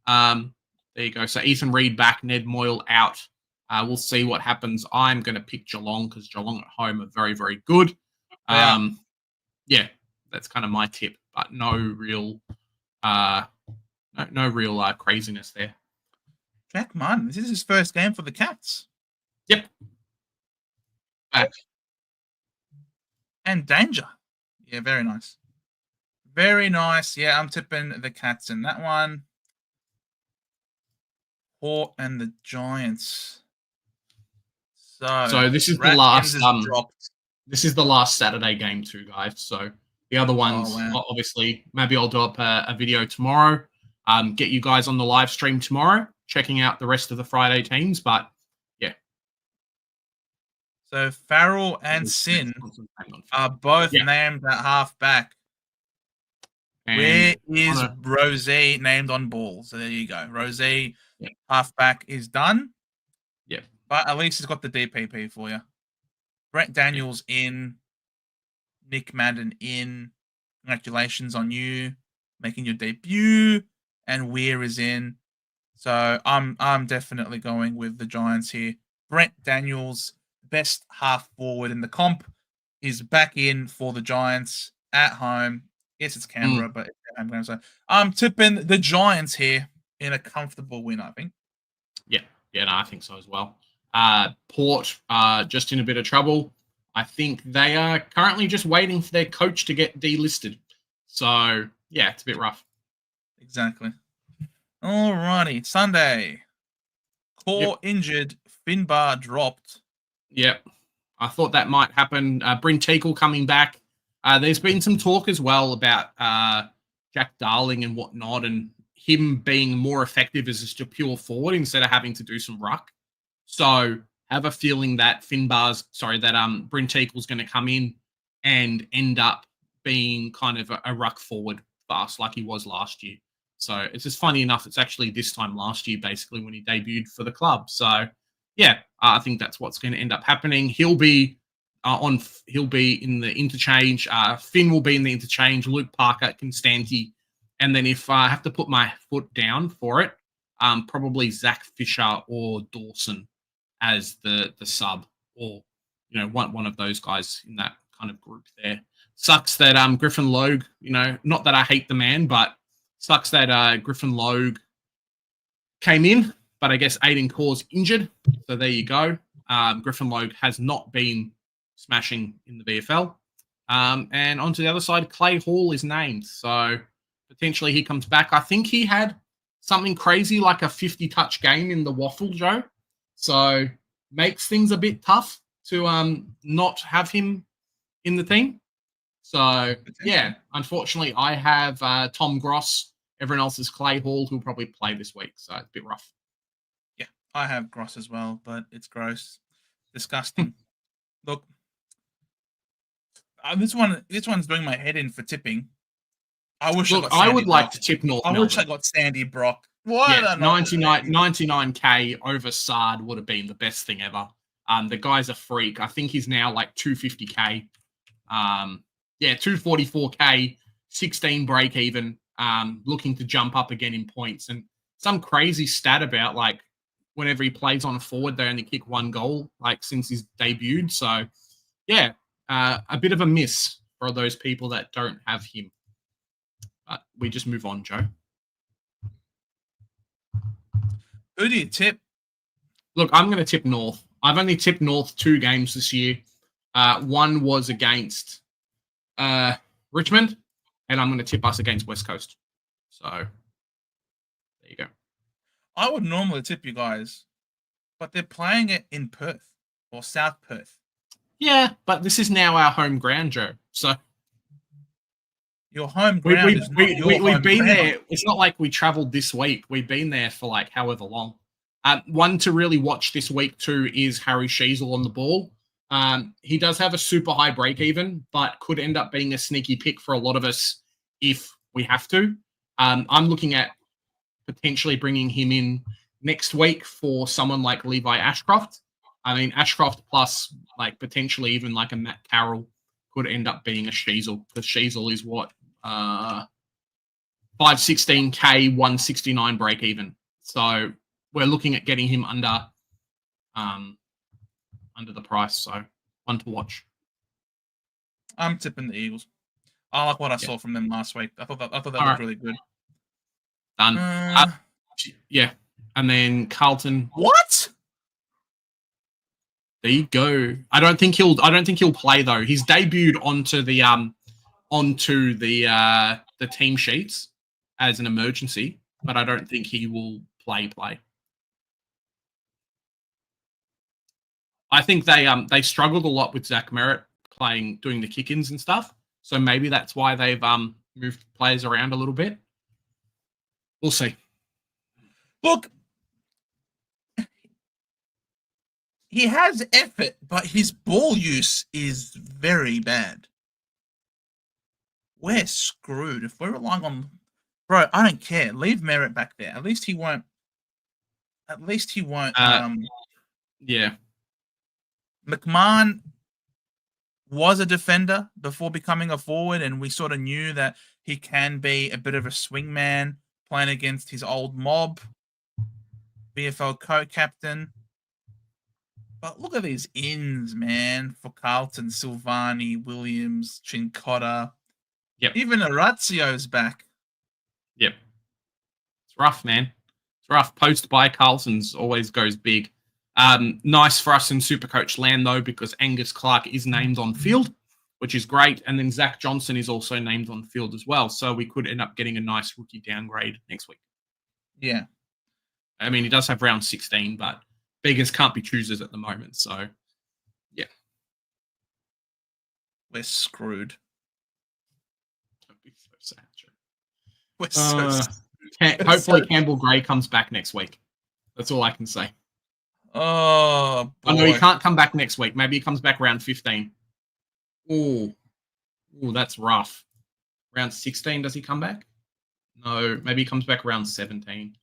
There you go. So Ethan Reid back, Ned Moyle out. We'll see what happens. I'm going to pick Geelong because Geelong at home are very, very good. Yeah, that's kind of my tip, but no real craziness there. Jack Martin, this is his first game for the Cats. Yep. Back. And Danger. Yeah, very nice. Very nice. Yeah, I'm tipping the Cats in that one. Port and the Giants. So this is the last this is the last Saturday game too, guys. So the other ones, obviously, maybe I'll do up a video tomorrow. Get you guys on the live stream tomorrow, checking out the rest of the Friday teams. But yeah. So Farrell and Sin are both named at halfback. Where is Rosie named on ball? So there you go. Rosie halfback is done. Yeah. But at least he's got the DPP for you. Brett Daniels in. Nick Madden in. Congratulations on you making your debut. And Weir is in. So I'm definitely going with the Giants here. Brett Daniels, best half forward in the comp, is back in for the Giants at home. Yes, it's Canberra, but I'm going to say I'm tipping the Giants here in a comfortable win, I think. Yeah, no, I think so as well. Port just in a bit of trouble. I think they are currently just waiting for their coach to get delisted. So, yeah, it's a bit rough. Exactly. Alrighty, Sunday. Core injured, Finbar dropped. Yep. I thought that might happen. Bryn Teakle coming back. There's been some talk as well about Jack Darling and whatnot, and him being more effective as just a pure forward instead of having to do some ruck. So have a feeling that Bryn Teakle's going to come in and end up being kind of a ruck forward fast like he was last year. So it's just funny enough, it's actually this time last year, basically, when he debuted for the club. So, yeah, I think that's what's going to end up happening. He'll be in the interchange. Finn will be in the interchange. Luke Parker, Constanti. And then if I have to put my foot down for it, probably Zach Fisher or Dawson as the sub, or one of those guys in that kind of group there. Sucks that Griffin Logue, not that I hate the man, but sucks that Griffin Logue came in, but I guess Aiden Corr's injured. So there you go. Griffin Logue has not been smashing in the VFL. And onto the other side, Clay Hall is named. So potentially he comes back. I think he had something crazy like a 50-touch game in the Waffle, Joe. So makes things a bit tough to not have him in the team. So, yeah, unfortunately, I have Tom Gross. Everyone else is Clay Hall, who'll probably play this week. So it's a bit rough. Yeah, I have Gross as well, but it's gross. Disgusting. Look, this one's doing my head in for tipping. I would like to tip North Melbourne. I wish I got Sandy Brock. What? Yeah, 99K over Sard would have been the best thing ever. The guy's a freak. I think he's now like 250K. 244K, 16 break even, looking to jump up again in points. And some crazy stat about like whenever he plays on a forward, they only kick one goal like since he's debuted. So yeah, a bit of a miss for those people that don't have him. But we just move on, Joe. Who do you tip? Look, I'm going to tip North. I've only tipped North 2 games this year. One was against Richmond, and I'm going to tip us against West Coast. So, there you go. I would normally tip you guys, but they're playing it in Perth or South Perth. Yeah, but this is now our home ground, Joe. So your home ground is not your we've been there. It's not like we traveled this week. We've been there for like however long. One to really watch this week too is Harry Sheezel on the ball. He does have a super high break even, but could end up being a sneaky pick for a lot of us if we have to. I'm looking at potentially bringing him in next week for someone like Levi Ashcroft. I mean, Ashcroft plus like potentially even like a Matt Carroll could end up being a Sheezel, because Sheezel is what 516k 169 break even. So we're looking at getting him under the price. So one to watch. I'm tipping the Eagles. I like what I saw from them last week. I thought that looked really good. Done. Yeah, and then Carlton. What? There you go. I don't think he'll play though. He's debuted onto the team sheets as an emergency, but I don't think he will play. I think they struggled a lot with Zach Merritt doing the kick-ins and stuff. So maybe that's why they've moved players around a little bit. We'll see. Look, he has effort, but his ball use is very bad. We're screwed. If we're relying on... Bro, I don't care. Leave Merritt back there. At least he won't... Yeah. McMahon was a defender before becoming a forward, and we sort of knew that he can be a bit of a swingman playing against his old mob, VFL co-captain. But look at these ins, man, for Carlton, Silvani, Williams, Chincotta. Yep. Even Orazio's back. Yep. It's rough, man. It's rough. Post by Carlton's always goes big. Nice for us in Supercoach land, though, because Angus Clark is named on field, which is great. And then Zach Johnson is also named on field as well. So we could end up getting a nice rookie downgrade next week. Yeah. I mean, he does have round 16, but beggars can't be choosers at the moment. So, yeah. We're screwed. Don't be so sad, Joe. We're so sad. Hopefully Campbell Gray comes back next week. That's all I can say. Oh, boy. I know he can't come back next week. Maybe he comes back round 15. Ooh, that's rough. Round 16, does he come back? No, maybe he comes back round 17.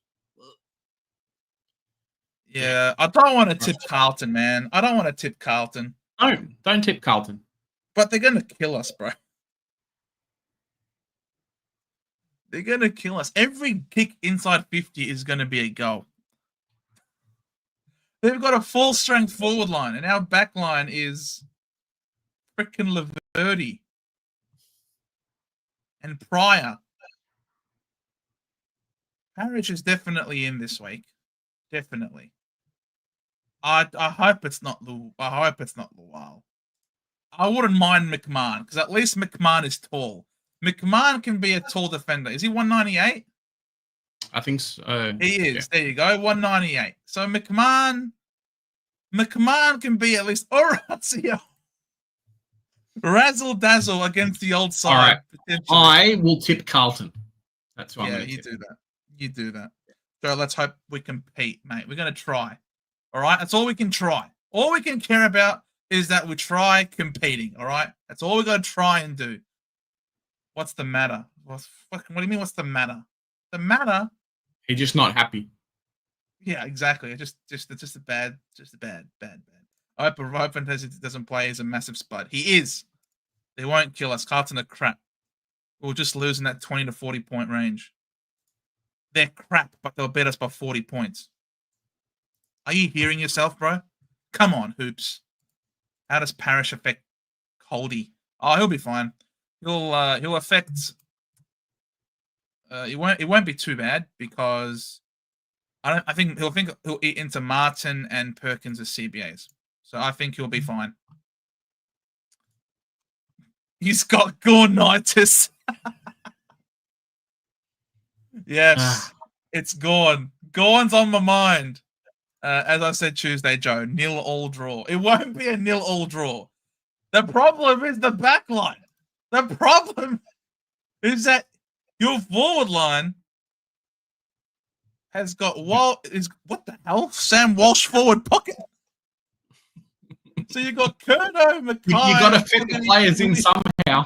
Yeah, I don't want to tip Carlton, man. I don't want to tip Carlton. Don't tip Carlton. But they're going to kill us, bro. They're going to kill us. Every kick inside 50 is going to be a goal. They've got a full-strength forward line, and our back line is frickin' Laverty and Pryor. Parrish is definitely in this week. Definitely. I hope it's not Lual. I wouldn't mind McMahon, because at least McMahon is tall. McMahon can be a tall defender. Is he 198? I think so. He is. Yeah. There you go, 198. So McMahon can be at least Orazio. Razzle dazzle against the old side. All right. I will tip Carlton. That's what I'm going to tip. You do that. So let's hope we compete, mate. We're going to try. All right? That's all we can try. All we can care about is that we try competing, all right? That's all we got to try and do. What's the matter? What do you mean, what's the matter? The matter? He's just not happy. Yeah, exactly. It's just a bad. I hope he doesn't play as a massive spud. He is. They won't kill us. Carlton are crap. We'll just lose in that 20 to 40 point range. They're crap, but they'll beat us by 40 points. Are you hearing yourself, bro? Come on, Hoops. How does Parrish affect Coldy? Oh, he'll be fine. He'll affect. It won't be too bad because I think he'll eat into Martin and Perkins as CBAs. So I think he'll be fine. He's got Gawn-itis. Yes, it's Gawn. Gawn's on my mind. As I said Tuesday, Joe, 0-all draw. It won't be a 0-all draw. The problem is the back line. The problem is that your forward line has got what the hell? Sam Walsh forward pocket. So you got Curnow, Mackay. You got to fit the players in somehow.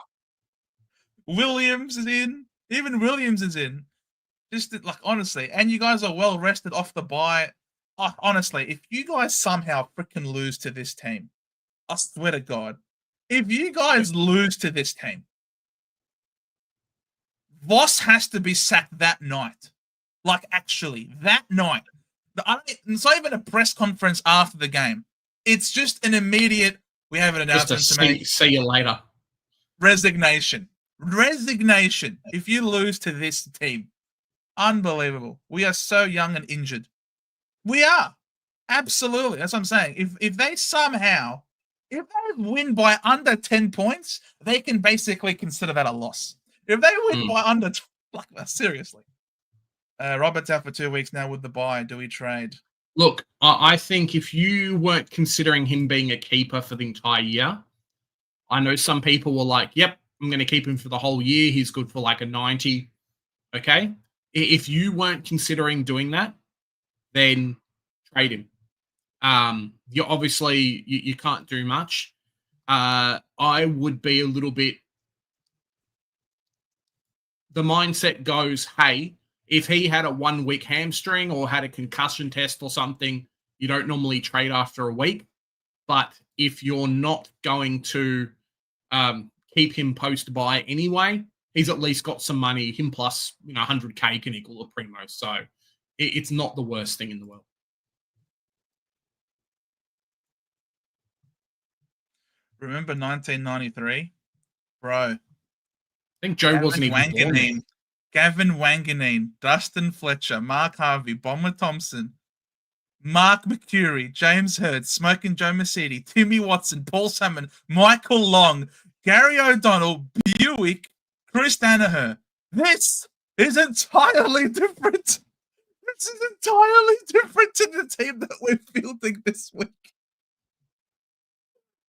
Williams is in. Even Williams is in. Just like honestly, and you guys are well rested off the bye. Honestly, if you guys somehow freaking lose to this team, I swear to God, if you guys lose to this team, Voss has to be sacked that night. Like actually, that night. It's not even a press conference after the game. It's just an immediate. We have an announcement to make. See you later. Resignation. If you lose to this team, unbelievable. We are so young and injured. We are. Absolutely. That's what I'm saying. If they somehow, if they win by under 10 points, they can basically consider that a loss. If they win by under, seriously. Robert's out for 2 weeks now with the bye. Do we trade? Look, I think if you weren't considering him being a keeper for the entire year, I know some people were like, yep, I'm going to keep him for the whole year. He's good for like a 90. Okay? If you weren't considering doing that, then trade him. You obviously you can't do much. I would be a little bit. The mindset goes, hey, if he had a 1 week hamstring or had a concussion test or something, you don't normally trade after a week. But if you're not going to keep him post bye anyway, he's at least got some money. Him plus 100K can equal a primo. So it's not the worst thing in the world. Remember 1993? Bro. I think Joe wasn't even born. Gavin Wanganeen, Dustin Fletcher, Mark Harvey, Bomber Thompson, Mark McCurry, James Hurd, Smoking Joe Mercedes, Timmy Watson, Paul Salmon, Michael Long, Gary O'Donnell, Buick, Chris Danaher. This is entirely different. This is entirely different to the team that we're fielding this week.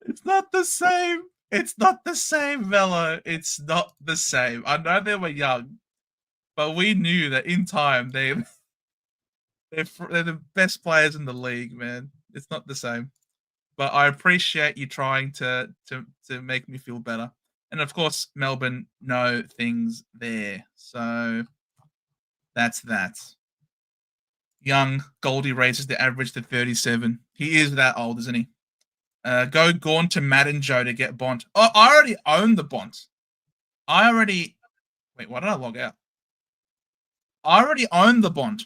It's not the same. It's not the same, Velo. It's not the same. I know they were young, but we knew that in time they're the best players in the league, man. It's not the same. But I appreciate you trying to make me feel better. And of course, Melbourne know things there. So that's that. Young Goldie raises the average to 37. He is that old, isn't he? Go Gawn to Matt and Joe to get Bont. Oh, I already own the Bont. Wait, why did I log out? I already own the Bont.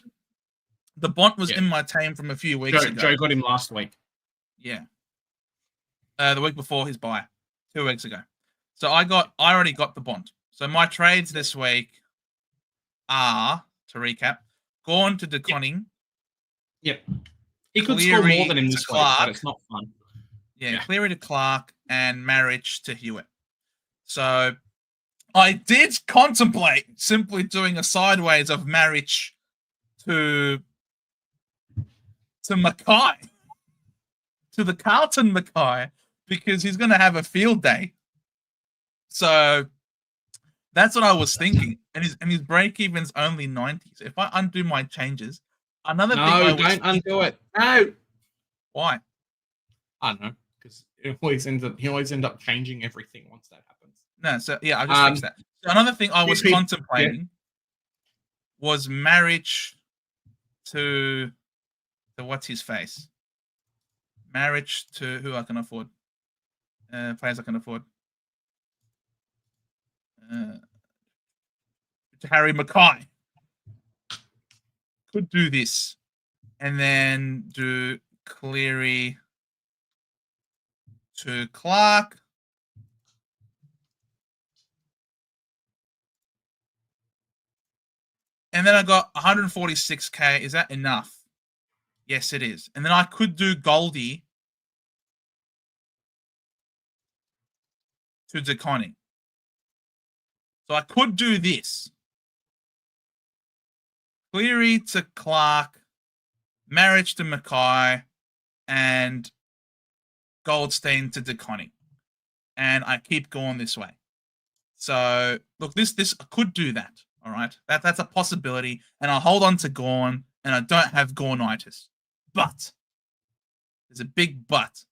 The Bont was in my team from a few weeks ago. Joe got him last week. Yeah. The week before his bye. 2 weeks ago. So I already got the Bont. So my trades this week are, to recap, Gawn to DeConning. Yep. He could score more than him this week, but it's not fun. Yeah, Cleary to Clark and Marriage to Hewitt. So I did contemplate simply doing a sideways of Marriage to Mackay, to the Carlton Mackay, because he's going to have a field day. So that's what I was thinking. And his break even's only 90. So if I undo my changes, another thing. No, don't undo it. No. Why? I don't know. Because he always end up changing everything once that happens. No, so yeah, I just fixed that. So another thing I was contemplating was Marriage to what's his face? Marriage to who I can afford. Players I can afford. To Harry Mackay. Could do this. And then do Cleary to Clark. And then I got 146k. Is that enough? Yes, it is. And then I could do Goldie to DeConning. So I could do this. Cleary to Clark, Marriage to Mackay, and Goldstein to DeConning. And I keep going this way. So look, this I could do that. All right. That's a possibility. And I'll hold on to Gawn, and I don't have Gawnitis. But there's a big but.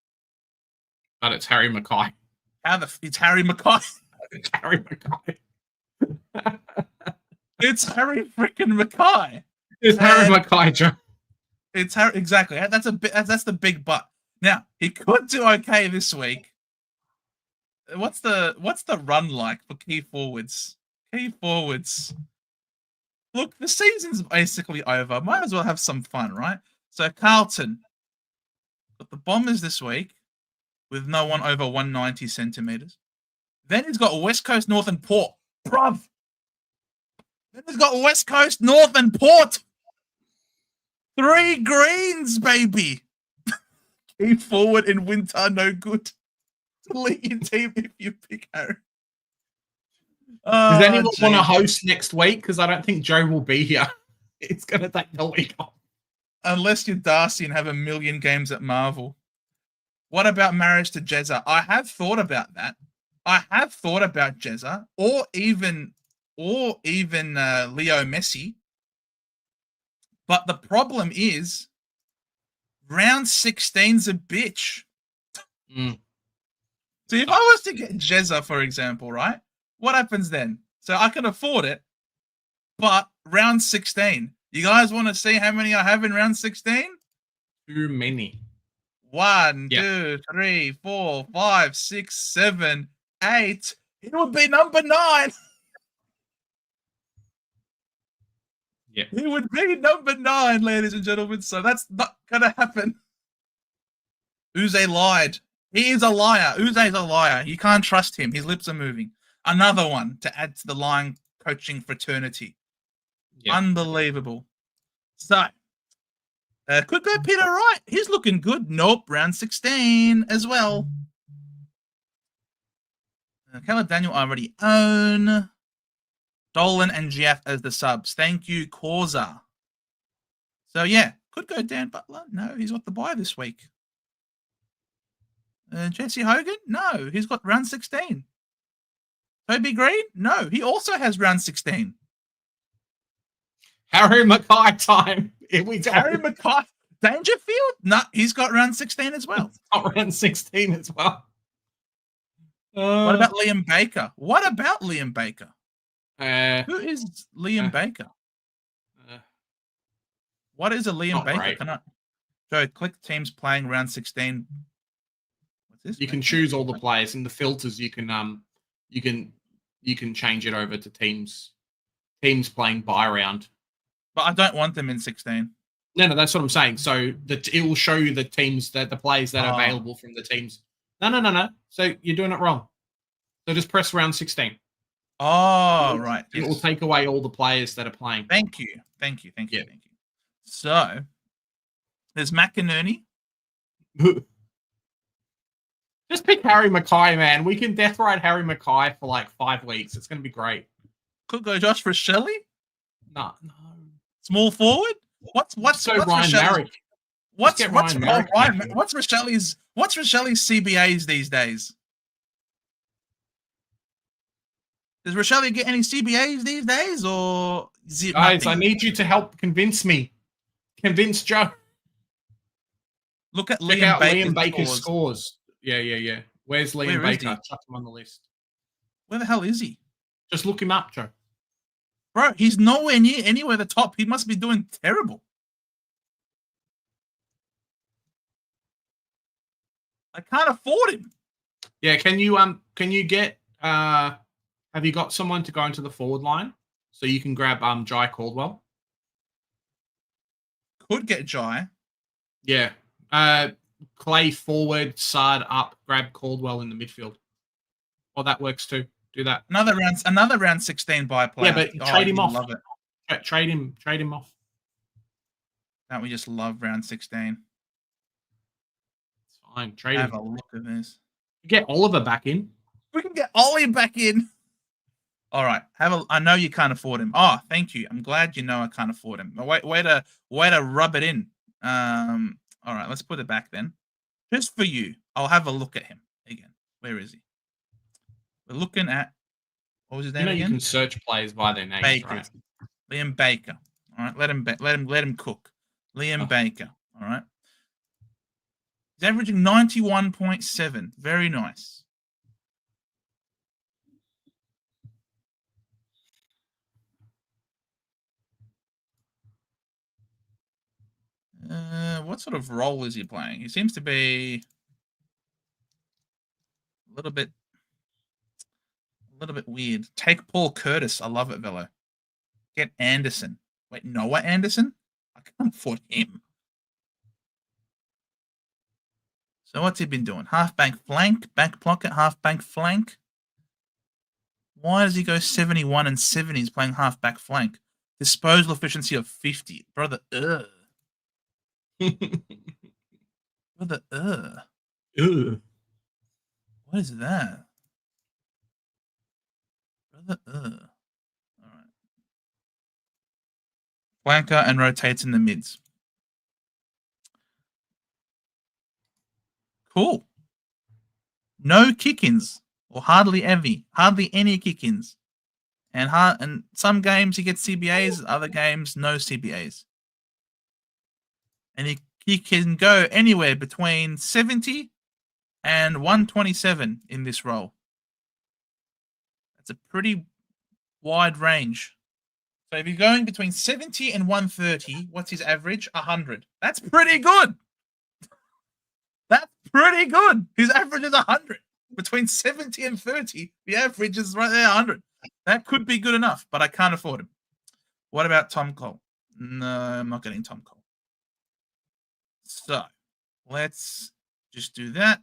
But it's Harry Mackay. It's Harry Mackay. It's Harry Mackay. It's Harry freaking Mackay. It's Harry Mackay, Joe. It's Harry, exactly. That's the big but. Now he could do okay this week. What's the run like for key forwards? Key forwards. Look, the season's basically over. Might as well have some fun, right? So Carlton got the Bombers this week with no one over 190 centimeters. Then he's got West Coast, North, and Port. Bruv. Then he's got West Coast, North, and Port. 3 greens, baby. Keep forward in winter, no good. Delete your team if you pick Harry. Does anyone want to host next week? Because I don't think Joe will be here. It's going to take the week off. Unless you're Darcy and have a million games at Marvel. What about Marriage to Jezza? I have thought about that. I have thought about Jezza or even Leo Messi. But the problem is round 16's a bitch. So if I was to get Jezza, for example, right? What happens then? So I can afford it, but round 16. You guys want to see how many I have in round 16? Too many. 1, 2, 3, 4, 5, 6, 7, 8. It would be number 9. Yeah. It would be number 9, ladies and gentlemen. So that's not going to happen. Uze lied. He is a liar. Uze's a liar. You can't trust him. His lips are moving. Another one to add to the lying coaching fraternity. Yeah. Unbelievable. So, could go Peter Wright. He's looking good. Nope, round 16 as well. Caleb Daniel I already own. Dolan and Giaff as the subs. Thank you, Causa. So, yeah, could go Dan Butler. No, he's got the bye this week. Jesse Hogan? No, he's got round 16. Toby Green? No, he also has round 16. Harry Mackay time. Here we go. Harry Mackay. Dangerfield? No, he's got round 16 as well. Got round 16 as well. What about Liam Baker? What about Liam Baker? Who is Liam Baker? What is a Liam Baker? Can I Joe, click teams playing round 16. What's this? You can choose all the players in the filters. You can change it over to teams playing bye round. But I don't want them in 16. No, that's what I'm saying. So it will show you the teams the players that are available from the teams. No. So you're doing it wrong. So just press round 16. Oh, right. It will take away all the players that are playing. Thank you. So there's McInerney. Just pick Harry Mackay, man. We can death ride Harry Mackay for like 5 weeks. It's going to be great. Could go Josh Rochelle. No. Small forward. What's Ryan Marrick. What's Rochelle's CBAs these days? Does Rochelle get any CBAs these days, or is it guys? nothing? I need you to help convince me. Convince Joe. Look at Liam Baker's scores. Yeah. Where's Liam Baker? Chuck him on the list. Where the hell is he? Just look him up, Joe. Bro, he's nowhere near anywhere the top. He must be doing terrible. I can't afford him. Yeah, can you get have you got someone to go into the forward line so you can grab Jai Caldwell? Could get Jai. Yeah. Clay forward, Sard up, grab Caldwell in the midfield. Oh, that works too. Do that. Another round 16 by player. Yeah, but trade him off. Love it. Trade him off. Don't we just love round 16? It's fine. Trade Have him. a look at this. Get Oliver back in. We can get Ollie back in. All right. I know you can't afford him. Oh, thank you. I'm glad you know I can't afford him. Way to rub it in. All right, let's put it back then. Just for you. I'll have a look at him again. Where is he? We're looking at, what was his name again? You can search players by their names, Baker. right? Liam Baker. All right, let him cook. Liam Baker. All right. He's averaging 91.7. Very nice. What sort of role is he playing? He seems to be a little bit weird. Take Paul Curtis. I love it, Velo. Get Anderson. Wait, Noah Anderson? I can't afford him. So what's he been doing? Half-bank flank, back pocket, half-bank flank. Why does he go 71 and 70? He's playing half-back flank. Disposal efficiency of 50. Brother, Brother, What is that? Brother, All right. Flanker and rotates in the mids. Cool. No kick-ins, or hardly any kick-ins. And some games he gets CBAs, other games no CBAs. And he can go anywhere between 70 and 127 in this role. That's a pretty wide range. So if you're going between 70 and 130, what's his average? 100. That's pretty good. That's pretty good. His average is 100. Between 70 and 30, the average is right there, 100. That could be good enough, but I can't afford him. What about Tom Cole? No, I'm not getting Tom Cole. So let's just do that.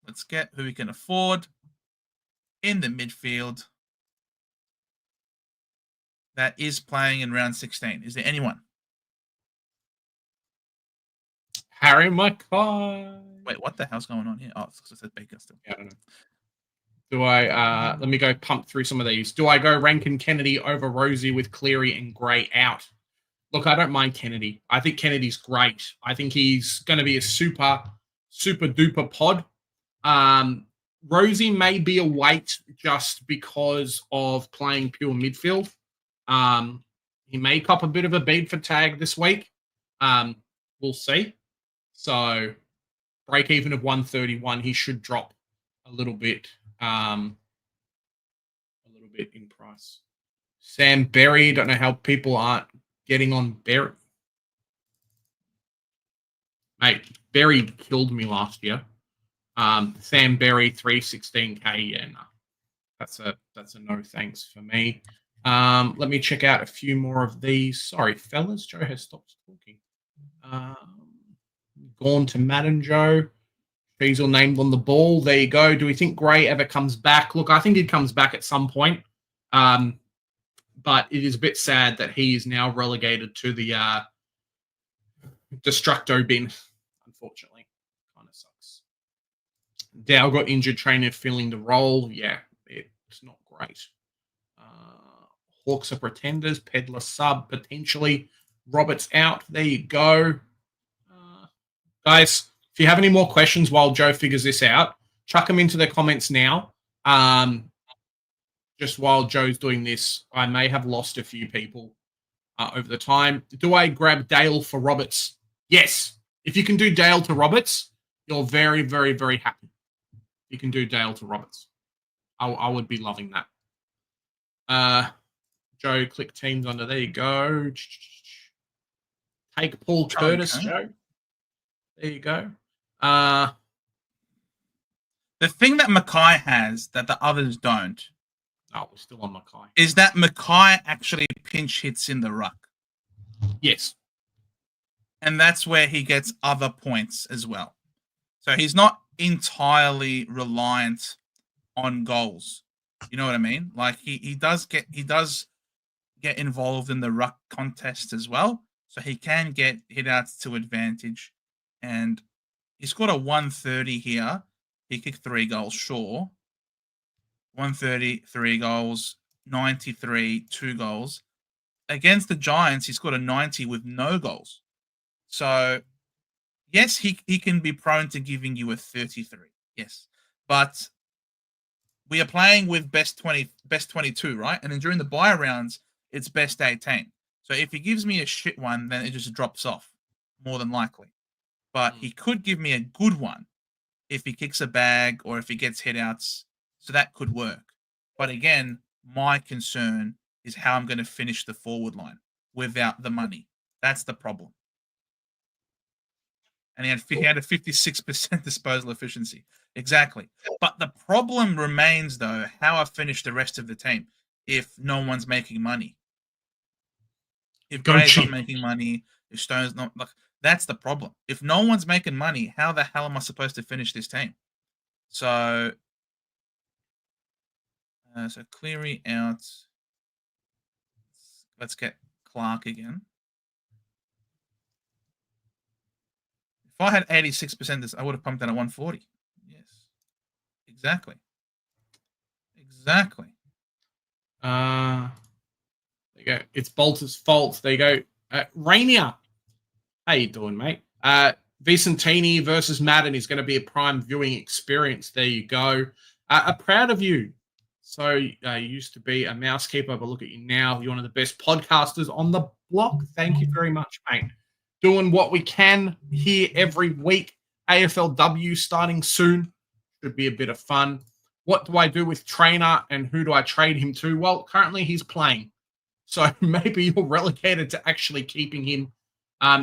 Let's get who we can afford in the midfield that is playing in round 16. Is there anyone? Harry Mackay. Wait, what the hell's going on here? Oh, it's because it says Baker still. Yeah, I don't know. Do I, let me go pump through some of these. Do I go Rankin Kennedy over Rosie with Cleary and Gray out? Look, I don't mind Kennedy. I think Kennedy's great. I think he's going to be a super, super duper pod. Rosie may be a wait just because of playing pure midfield. He may cop a bit of a beat for tag this week. We'll see. So break even of 131. He should drop a little bit in price. Sam Berry, don't know how people aren't getting on Berry. Mate, Berry killed me last year. Sam Berry, 316k. Yeah, no. That's a no thanks for me. Let me check out a few more of these. Sorry, fellas. Joe has stopped talking. Gawn to Madden, Joe. He's all named on the ball. There you go. Do we think Gray ever comes back? Look, I think he comes back at some point. But it is a bit sad that he is now relegated to the Destructo bin, unfortunately. Kind of sucks. Dow got injured, trainer filling the role. Yeah, it's not great. Hawks are pretenders. Peddler sub, potentially. Roberts out. There you go. Guys, if you have any more questions while Joe figures this out, chuck them into the comments now. Just while Joe's doing this, I may have lost a few people over the time. Do I grab Dale for Roberts? Yes. If you can do Dale to Roberts, you're very, very, very happy. You can do Dale to Roberts. I would be loving that. Joe, click teams under. There you go. Take Paul Curtis, Joe. There you go. The thing that Mackay has that the others don't. Oh, we're still on Mackay. Is that Mackay actually pinch hits in the ruck? Yes. And that's where he gets other points as well. So he's not entirely reliant on goals. You know what I mean? Like he does get get involved in the ruck contest as well. So he can get hit outs to advantage. And he scored a 130 here. He kicked 3 goals, sure. 130, 3 goals, 93, 2 goals. Against the Giants, he scored a 90 with no goals. So, yes, he can be prone to giving you a 33. Yes. But we are playing with best 22, right? And then during the bye rounds, it's best 18. So if he gives me a shit one, then it just drops off, more than likely. But he could give me a good one if he kicks a bag or if he gets hit outs. So that could work. But again, my concern is how I'm going to finish the forward line without the money. That's the problem. And he had a 56% disposal efficiency. Exactly. But the problem remains, though, how I finish the rest of the team if no one's making money. If Gray's not making money, if Stone's not, like, that's the problem. If no one's making money, how the hell am I supposed to finish this team? So, Cleary out. Let's get Clark again. If I had 86%, I would have pumped in at 140. Yes, exactly. Exactly. There you go. It's Bolter's fault. There you go. Rainier. How you doing, mate? Vicentini versus Madden is going to be a prime viewing experience. There you go. I'm proud of you. So you used to be a mouse keeper, but look at you now. You're one of the best podcasters on the block. Thank you very much, mate. Doing what we can here every week. AFLW starting soon. Should be a bit of fun. What do I do with Trainer and who do I trade him to? Well, currently he's playing. So maybe you're relegated to actually keeping him.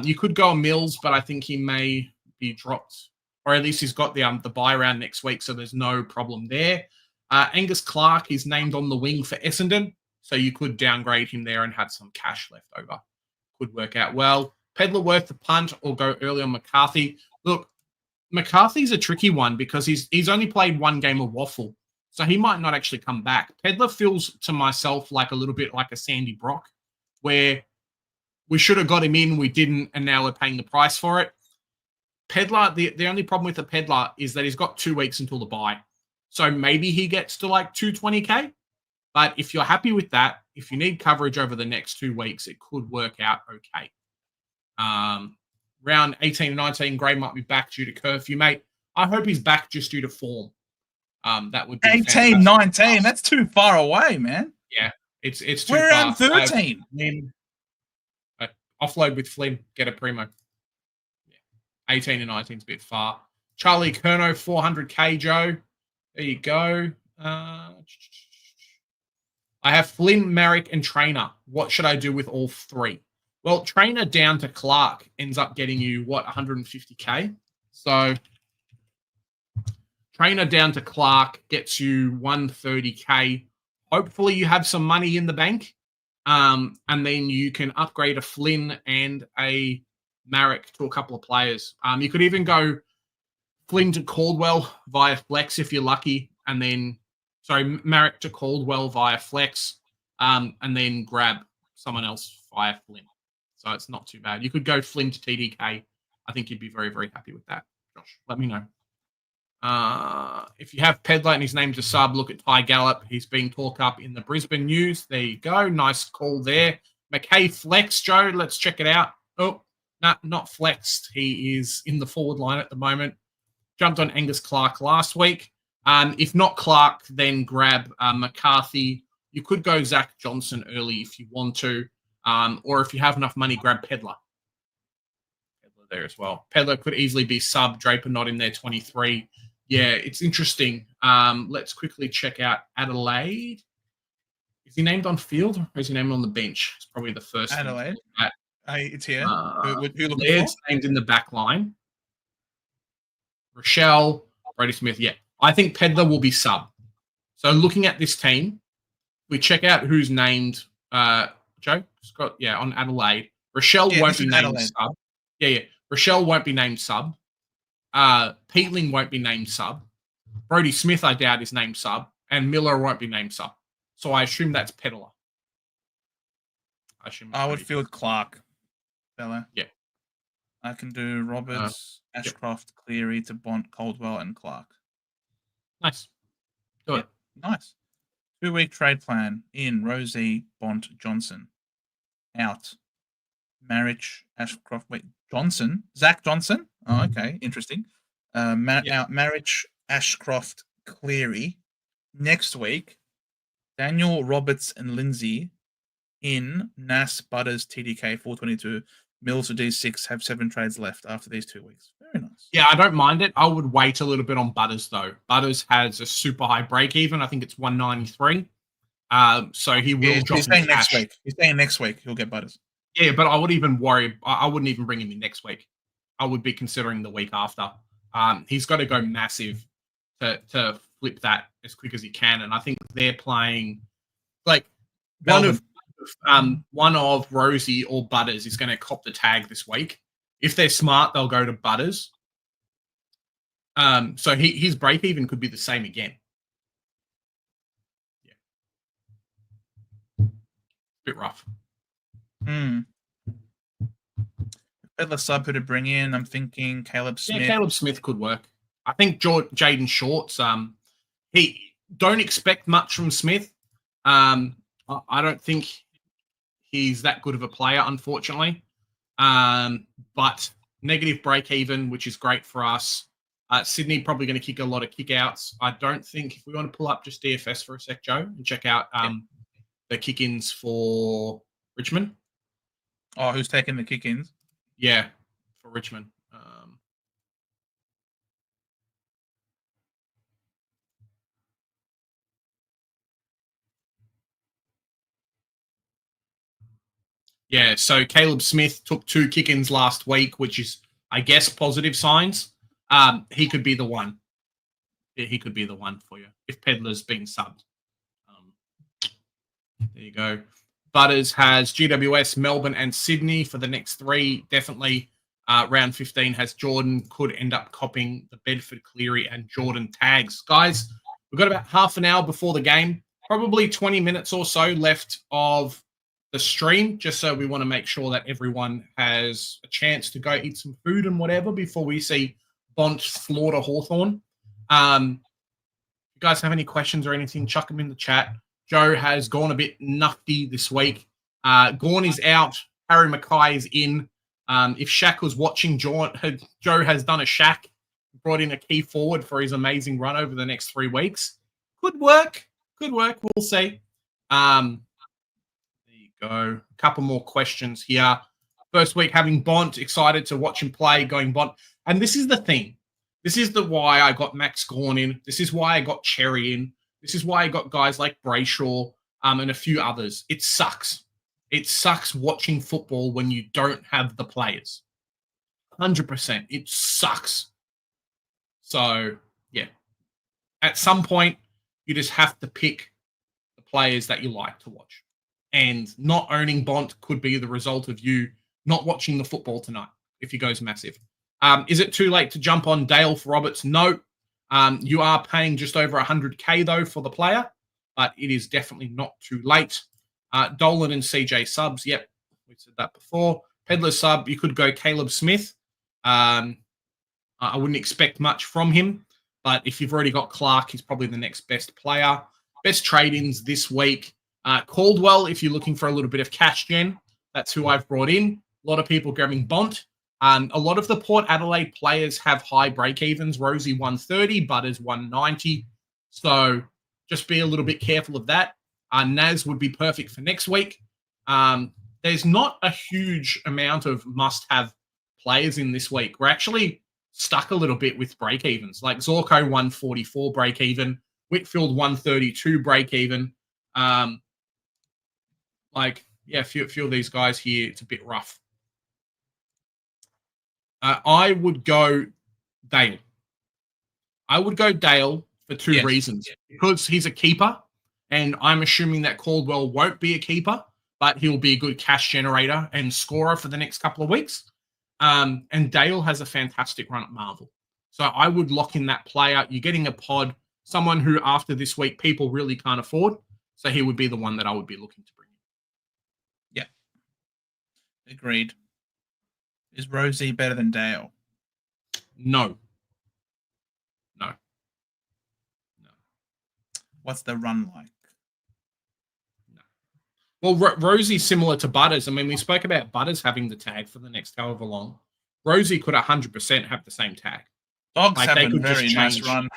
You could go on Mills, but I think he may be dropped. Or at least he's got the bye round next week, so there's no problem there. Angus Clark is named on the wing for Essendon, so you could downgrade him there and have some cash left over. Could work out well. Pedler worth the punt or go early on McCarthy. Look, McCarthy's a tricky one because he's only played one game of waffle, so he might not actually come back. Pedler feels to myself like a little bit like a Sandy Brock, where we should have got him in, we didn't, and now we're paying the price for it. Pedler, the only problem with the Pedler is that he's got 2 weeks until the bye. So maybe he gets to like 220K. But if you're happy with that, if you need coverage over the next 2 weeks, it could work out okay. Round 18 and 19, Gray might be back due to curfew, mate. I hope he's back just due to form. That would be 18, 19. That's too far away, man. Yeah, it's too We're far. around 13. Offload with Flynn, get a primo. Yeah. 18 and 19 is a bit far. Charlie Curnow, 400K, Joe. There you go. I have Flynn, Merrick, and Trainer. What should I do with all three? Well, Trainer down to Clark ends up getting you, 150K? So Trainer down to Clark gets you 130K. Hopefully you have some money in the bank. And then you can upgrade a Flynn and a Marek to a couple of players. You could even go Flynn to Caldwell via flex if you're lucky, and then Marek to Caldwell via flex, and then grab someone else via Flynn. So it's not too bad. You could go Flynn to TDK. I think you'd be very, very happy with that. Josh, let me know. If you have Pedler and his name's a sub, look at Ty Gallop. He's being talked up in the Brisbane news. There you go. Nice call there. McKay flex, Joe. Let's check it out. Oh, no, not flexed. He is in the forward line at the moment. Jumped on Angus Clark last week. If not Clark, then grab McCarthy. You could go Zach Johnson early if you want to. Or if you have enough money, grab Pedler. Pedler there as well. Pedler could easily be sub. Draper not in there, 23. Yeah, it's interesting. Let's quickly check out Adelaide. Is he named on field or is he named on the bench? It's probably the first. Adelaide. It's here. Who Laird's named in the back line. Rochelle, Brody Smith. Yeah, I think Pedler will be sub. So looking at this team, we check out who's named. Joe Scott. Yeah, on Adelaide. Rochelle won't be named sub. Yeah. Rochelle won't be named sub. Peatling won't be named sub. Brody Smith, I doubt, is named sub. And Miller won't be named sub. So I assume that's Pedler. I would field Clark, fella. Yeah. I can do Roberts, Ashcroft, Cleary to Bont, Caldwell, and Clark. Nice. Do it. Nice. 2-week trade plan in Rosie, Bont, Johnson. Out. Marriage, Ashcroft. Wait, Johnson? Zach Johnson? Oh, okay. Interesting. Out. Marriage, Ashcroft, Cleary. Next week, Daniel, Roberts, and Lindsay in Nass, Butters, TDK, 422. Mills to D6 have 7 trades left after these 2 weeks. Very nice. Yeah, I don't mind it. I would wait a little bit on Butters, though. Butters has a super high break even. I think it's 193. So he will drop. He's saying next week. He's saying next week he'll get Butters. Yeah, but I would even worry. I wouldn't even bring him in next week. I would be considering the week after. He's got to go massive to flip that as quick as he can. And I think they're playing like one of Rosie or Butters is going to cop the tag this week. If they're smart, they'll go to Butters. So his break even could be the same again. Yeah, bit rough. Peddler sub who to bring in? I'm thinking Caleb Smith. Yeah, Caleb Smith could work. I think Jaden Shorts. He don't expect much from Smith. I don't think he's that good of a player, unfortunately. But negative break even, which is great for us. Sydney probably going to kick a lot of kick-outs. I don't think, if we want to pull up just DFS for a sec, Joe, and check out the kick-ins for Richmond. Oh, who's taking the kick-ins? Yeah, for Richmond. Yeah, so Caleb Smith took 2 kick-ins last week, which is, I guess, positive signs. He could be the one. Yeah, he could be the one for you if Pedler's been subbed. There you go. Butters has GWS, Melbourne, and Sydney for the next 3. Definitely round 15 has Jordan, could end up copying the Bedford, Cleary, and Jordan tags. Guys, we've got about half an hour before the game, probably 20 minutes or so left of the stream, just so we want to make sure that everyone has a chance to go eat some food and whatever before we see Bont slaughter Hawthorn. If you guys have any questions or anything, chuck them in the chat. Joe has gone a bit nutty this week. Gawn is out. Harry Mackay is in. If Shaq was watching, Joe has done a Shaq, brought in a key forward for his amazing run over the next 3 weeks. Could work. We'll see. There you go. A couple more questions here. First week having Bont, excited to watch him play, going Bont. And this is the thing. This is why I got Max Gawn in. This is why I got Cherry in. This is why I got guys like Brayshaw and a few others. It sucks. It sucks watching football when you don't have the players. 100%. It sucks. So, yeah. At some point, you just have to pick the players that you like to watch. And not owning Bont could be the result of you not watching the football tonight if he goes massive. Is it too late to jump on Dale for Roberts? No. You are paying just over 100K, though, for the player, but it is definitely not too late. Dolan and CJ subs. Yep, we said that before. Pedler sub, you could go Caleb Smith. I wouldn't expect much from him, but if you've already got Clark, he's probably the next best player. Best trade-ins this week. Caldwell, if you're looking for a little bit of cash gen, that's who I've brought in. A lot of people grabbing Bont. A lot of the Port Adelaide players have high break-evens. Rosie 130, Butters 190. So just be a little bit careful of that. Naz would be perfect for next week. There's not a huge amount of must-have players in this week. We're actually stuck a little bit with break-evens. Like Zorko 144 break-even, Whitfield 132 break-even. A few of these guys here, it's a bit rough. I would go Dale. I would go Dale for 2 reasons. Because he's a keeper, and I'm assuming that Caldwell won't be a keeper, but he'll be a good cash generator and scorer for the next couple of weeks. And Dale has a fantastic run at Marvel. So I would lock in that player. You're getting a pod, someone who after this week people really can't afford. So he would be the one that I would be looking to bring in. Agreed. Is Rosie better than Dale? No. What's the run like? Well, Rosie's similar to Butters. I mean, we spoke about Butters having the tag for the next however long. Rosie could 100% have the same tag. Dogs have a very nice run.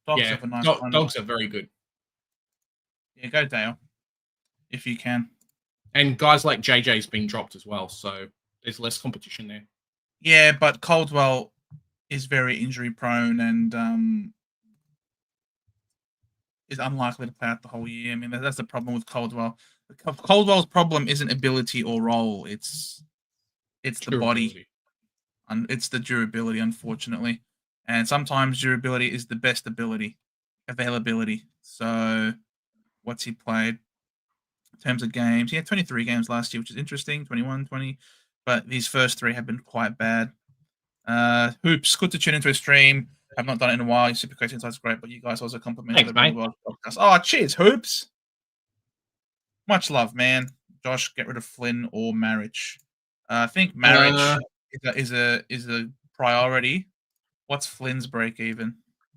Dogs have a nice run. Dogs are very good. Yeah, go Dale, if you can. And guys like JJ's been dropped as well, so there's less competition there. Yeah, but Caldwell is very injury prone and is unlikely to play out the whole year. I mean, that's the problem with Caldwell. Caldwell's problem isn't ability or role; it's the body, and it's the durability, unfortunately. And sometimes durability is the best ability, availability. So, what's he played in terms of games? He had 23 games last year, which is interesting. 21, 20, but these first 3 have been quite bad. Hoops, good to tune into a stream. I've not done it in a while. Your Supercoach Insight's great, but you guys also complimented the really well podcast. Oh, cheers, Hoops. Much love, man. Josh, get rid of Flynn or marriage. I think marriage is a priority. What's Flynn's break even?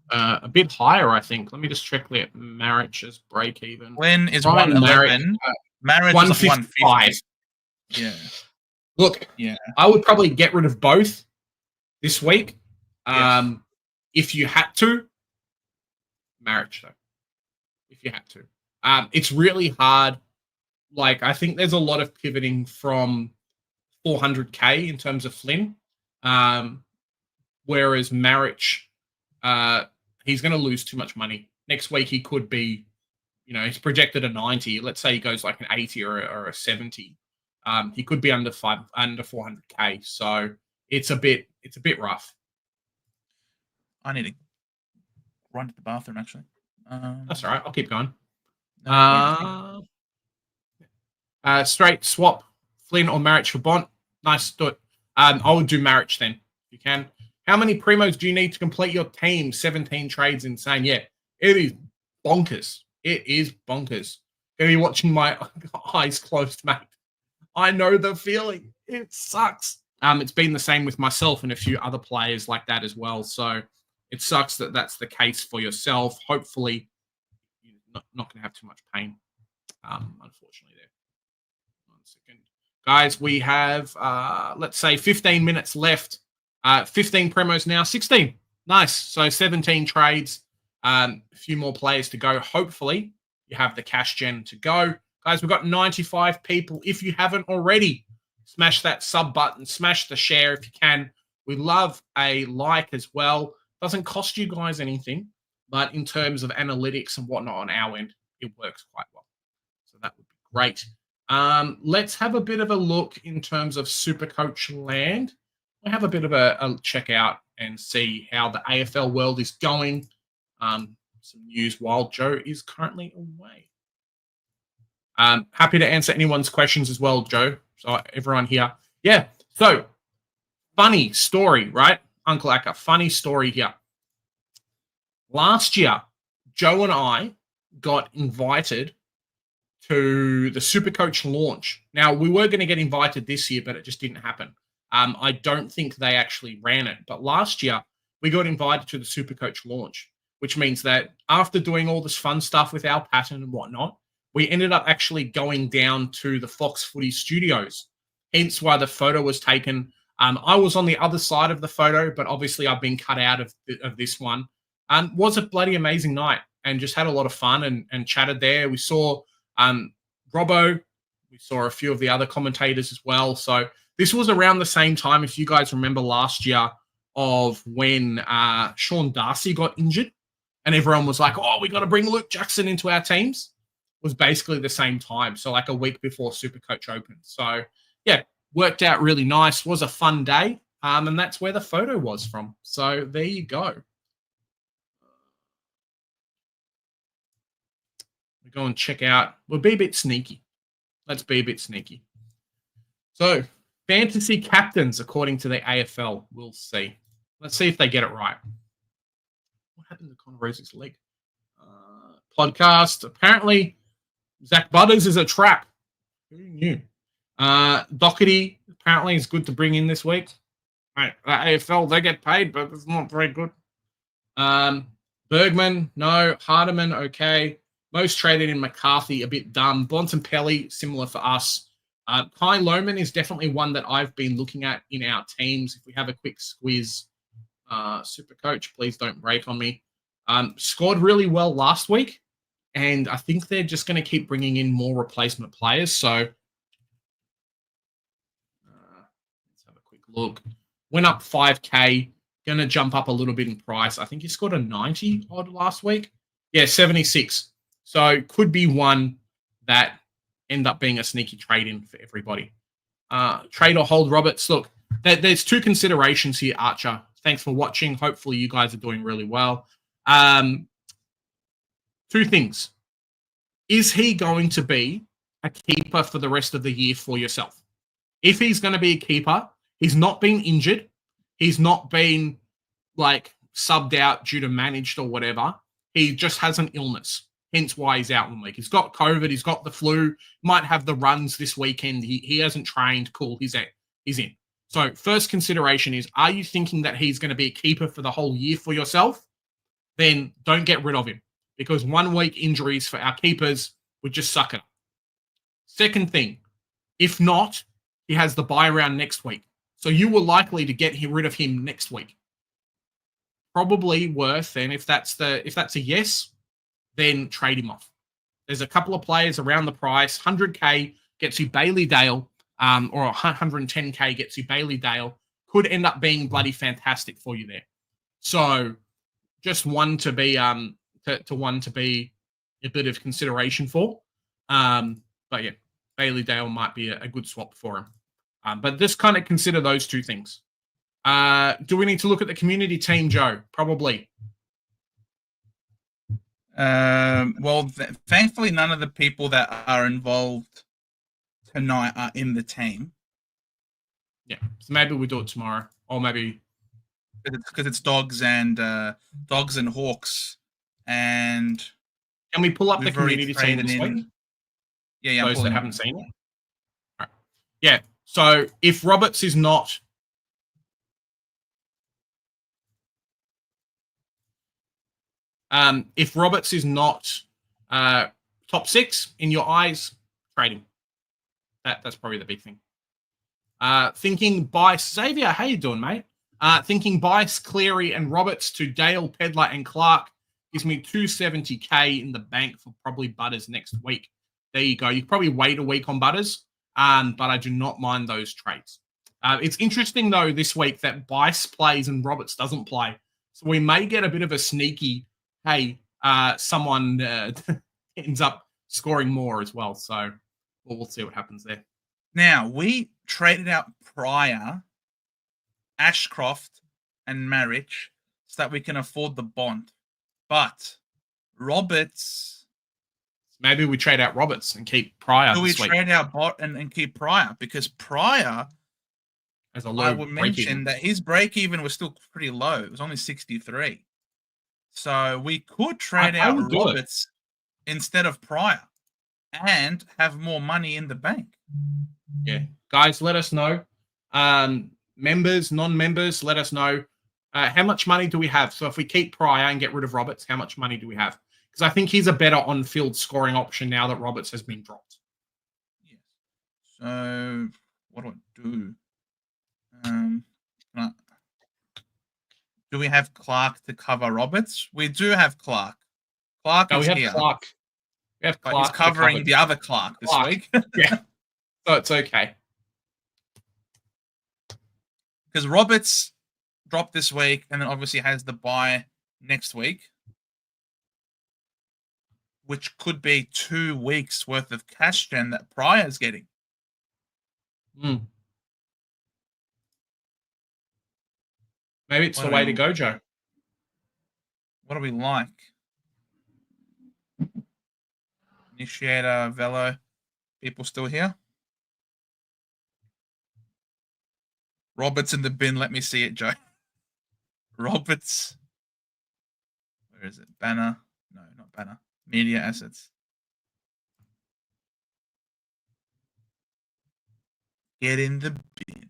A bit higher, I think. Let me just check the marriage's break even. Flynn is 111. Marriage is 155. Yeah. Look, I would probably get rid of both this week. Yes. If you had to, marriage though. If you had to, it's really hard. Like, I think there's a lot of pivoting from 400k in terms of Flynn, whereas marriage, he's going to lose too much money next week. He could be, he's projected a 90. Let's say he goes like an 80 or a 70. He could be under 400k. So it's a bit rough. I need to run to the bathroom, actually. That's all right. I'll keep going. Straight swap Flynn or marriage for Bont. Nice. Do it. I would do marriage then, if you can. How many primos do you need to complete your team? 17 trades, insane. Yeah, it is bonkers. It is bonkers. Are you watching my eyes closed, mate? I know the feeling. It sucks. It's been the same with myself and a few other players like that as well. So it sucks that that's the case for yourself. Hopefully, you're not going to have too much pain, unfortunately, there. 1 second. Guys, we have, let's say, 15 minutes left. 15 promos now, 16. Nice. So 17 trades, a few more players to go. Hopefully, you have the cash gen to go. Guys, we've got 95 people. If you haven't already, smash that sub button, smash the share if you can. We love a like as well. Doesn't cost you guys anything, but in terms of analytics and whatnot on our end, it works quite well. So that would be great. Let's have a bit of a look in terms of Supercoach land. We'll have a bit of a check out and see how the AFL world is going. Some news while Joe is currently away. Happy to answer anyone's questions as well, Joe. So everyone here. Yeah. So funny story, right? Uncle Akka, funny story here. Last year, Joe and I got invited to the Supercoach launch. Now, we were going to get invited this year, but it just didn't happen. I don't think they actually ran it. But last year, we got invited to the Supercoach launch, which means that after doing all this fun stuff with our pattern and whatnot, we ended up actually going down to the Fox Footy studios, hence why the photo was taken. I was on the other side of the photo, but obviously I've been cut out of this one. Was a bloody amazing night and just had a lot of fun and chatted there. We saw Robbo. We saw a few of the other commentators as well. So this was around the same time, if you guys remember last year, of when Sean Darcy got injured and everyone was like, oh, we got to bring Luke Jackson into our teams. It was basically the same time. So like a week before Supercoach opened. So yeah, worked out really nice. Was a fun day. And that's where the photo was from. So there you go. We go and check out. We'll be a bit sneaky. Let's be a bit sneaky. So fantasy captains, according to the AFL, we'll see. Let's see if they get it right. What happened to Connor Rose's leg? Podcast. Apparently, Zach Butters is a trap. Who knew? Doherty apparently is good to bring in this week. Right, AFL, they get paid, but it's not very good. Bergman, no. Hardiman, okay. Most traded in McCarthy, a bit dumb. Bontempelli, similar for us. Kai Lohman is definitely one that I've been looking at in our teams. If we have a quick squeeze, Super Coach, please don't break on me. Scored really well last week, and I think they're just going to keep bringing in more replacement players. So let's have a quick look. Went up 5K, going to jump up a little bit in price. I think he scored a 90 odd last week. Yeah, 76. So could be one that end up being a sneaky trade-in for everybody. Trade or hold Roberts. Look, there's two considerations here, Archer. Thanks for watching. Hopefully you guys are doing really well. Two things. Is he going to be a keeper for the rest of the year for yourself? If he's going to be a keeper, he's not been injured. He's not been like subbed out due to managed or whatever. He just has an illness. Hence why he's out in the week. He's got COVID. He's got the flu. Might have the runs this weekend. He hasn't trained. Cool. He's in. So first consideration is, are you thinking that he's going to be a keeper for the whole year for yourself? Then don't get rid of him, because 1 week injuries for our keepers would just suck it up. Second thing, if not, he has the bye round next week. So you were likely to get rid of him next week. Probably worth, and if that's a yes, then trade him off. There's a couple of players around the price. 100K gets you Bailey Dale, or 110K gets you Bailey Dale. Could end up being bloody fantastic for you there. So just one to be to be a bit of consideration for. But yeah, Bailey Dale might be a good swap for him. But just kind of consider those two things. Do we need to look at the community team, Joe? Probably. Well, thankfully, none of the people that are involved tonight are in the team. Yeah, so maybe we do it tomorrow, or maybe because it's dogs and Hawks, and can we pull up the community team this week? Yeah, those that haven't seen it. All right. Yeah. So if Roberts is not top 6 in your eyes, trade him. That's probably the big thing. Thinking Bice, Xavier, how you doing, mate? Thinking Bice, Cleary, and Roberts to Dale, Pedler, and Clark gives me 270K in the bank for probably Butters next week. There you go. You can probably wait a week on Butters, but I do not mind those trades. It's interesting, though, this week that Bice plays and Roberts doesn't play. So we may get a bit of a sneaky, hey, someone ends up scoring more as well. So we'll see what happens there. Now, we traded out Pryor, Ashcroft, and Marich so that we can afford the bond. But Roberts... Maybe we trade out Roberts and keep Pryor. Do we trade out Bot and keep Pryor? Because Pryor, as a low, I would mention that his break-even was still pretty low. It was only 63. So we could trade out Roberts instead of Pryor and have more money in the bank. Yeah. Guys, let us know. Members, non-members, let us know. How much money do we have? So if we keep Pryor and get rid of Roberts, how much money do we have? Because I think he's a better on-field scoring option now that Roberts has been dropped. Yes. So what do I do? Do we have Clark to cover Roberts? We do have Clark. Clark is here. Clark. We have Clark. He's covering the other Clark this week. Yeah. So it's okay. Because Roberts dropped this week and then obviously has the bye next week, which could be 2 weeks worth of cash gen that Pryor's getting. Maybe it's the way to go, Joe. What do we like? Initiator, Velo. People still here? Roberts in the bin. Let me see it, Joe. Roberts. Where is it? Banner. No, not banner. Media assets. Get in the bin.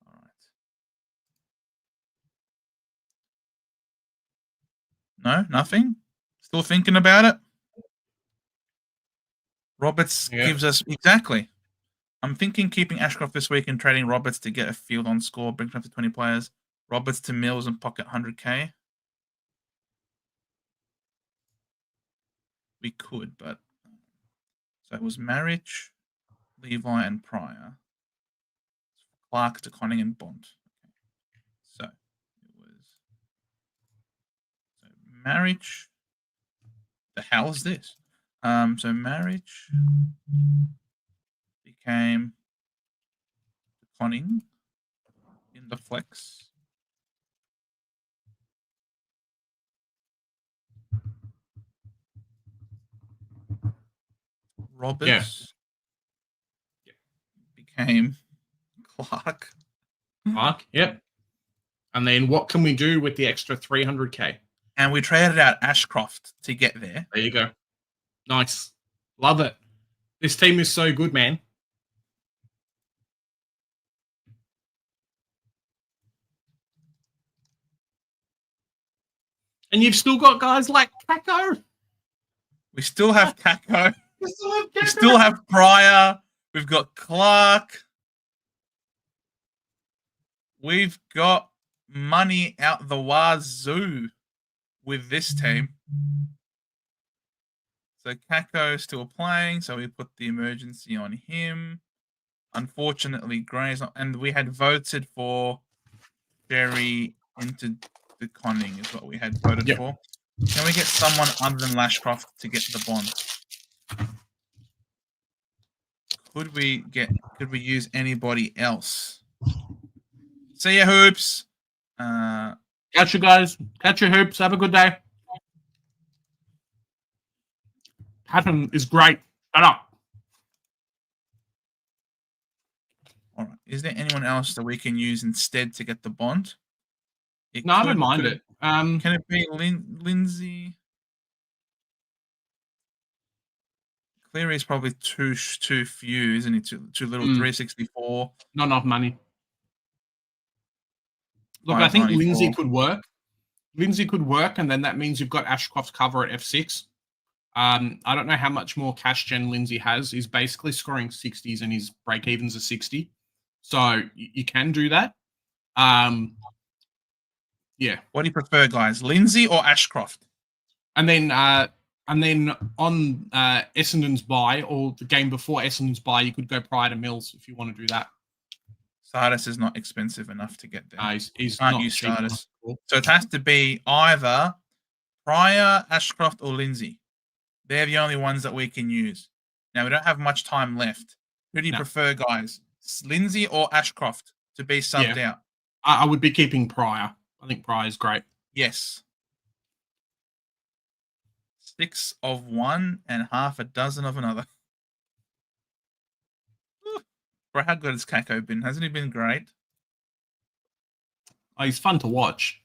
All right. No, nothing. Still thinking about it. Roberts gives us exactly. I'm thinking keeping Ashcroft this week and trading Roberts to get a field on score, bring up to 20 players. Roberts to Mills and pocket 100K. We could, but so it was Marriage, Levi, and Pryor. Clark to Conning and Bond. Okay. So it was Marriage. The hell is this? So Marriage became Conning in the flex. Roberts became Clark. Clark, yep. And then what can we do with the extra 300K? And we traded out Ashcroft to get there. There you go. Nice. Love it. This team is so good, man. And you've still got guys like Kako. We still have Kako. We still have Pryor. We've got Clark. We've got money out the wazoo with this team. So Kako's still playing, so we put the emergency on him. Unfortunately, Gray's not, and we had voted for Jerry into the Conning is what we had voted for. Can we get someone other than Lashcroft to get the bond? Could we use anybody else? See ya, Hoops. Catch you guys. Catch your Hoops. Have a good day. Patton is great. Shut up. All right. Is there anyone else that we can use instead to get the bond? No, I don't mind it. Can it be Lindsay? Cleary is probably too few, isn't he? Too little. 364. Not enough money. Look, I think Lindsay could work. Lindsay could work, and then that means you've got Ashcroft's cover at F6. I don't know how much more cash gen Lindsay has. He's basically scoring 60s, and his break evens are 60. So you can do that. Yeah. What do you prefer, guys? Lindsay or Ashcroft? And then on Essendon's buy, or the game before Essendon's buy, you could go Pryor to Mills if you want to do that. Sardis is not expensive enough to get there. He's can't not use Sardis. So it has to be either Pryor, Ashcroft, or Lindsay. They're the only ones that we can use. Now, we don't have much time left. Who do you prefer, guys? Lindsay or Ashcroft to be subbed out? I would be keeping Pryor. I think Pryor is great. Yes. 6 of one and half a dozen of another. Bro, how good has Kako been? Hasn't he been great? Oh, he's fun to watch.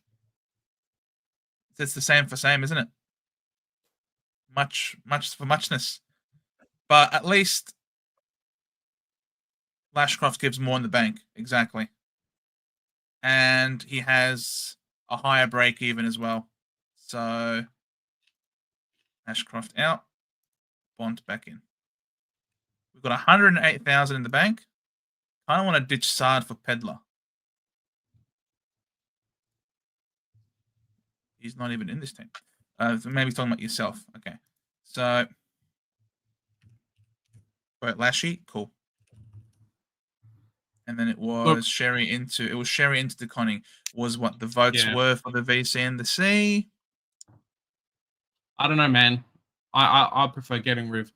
It's the same for same, isn't it? Much for muchness. But at least Lashcroft gives more in the bank. Exactly. And he has a higher break even as well. So Ashcroft out. Bond back in. We've got 108,000 in the bank. I don't want to ditch Sard for Peddler. He's not even in this team. Maybe talking about yourself. Okay. So, Lashy, cool. And then it was Sherry into the Conning. Was what the votes were for the VC and the C. I don't know, man. I prefer getting Riv.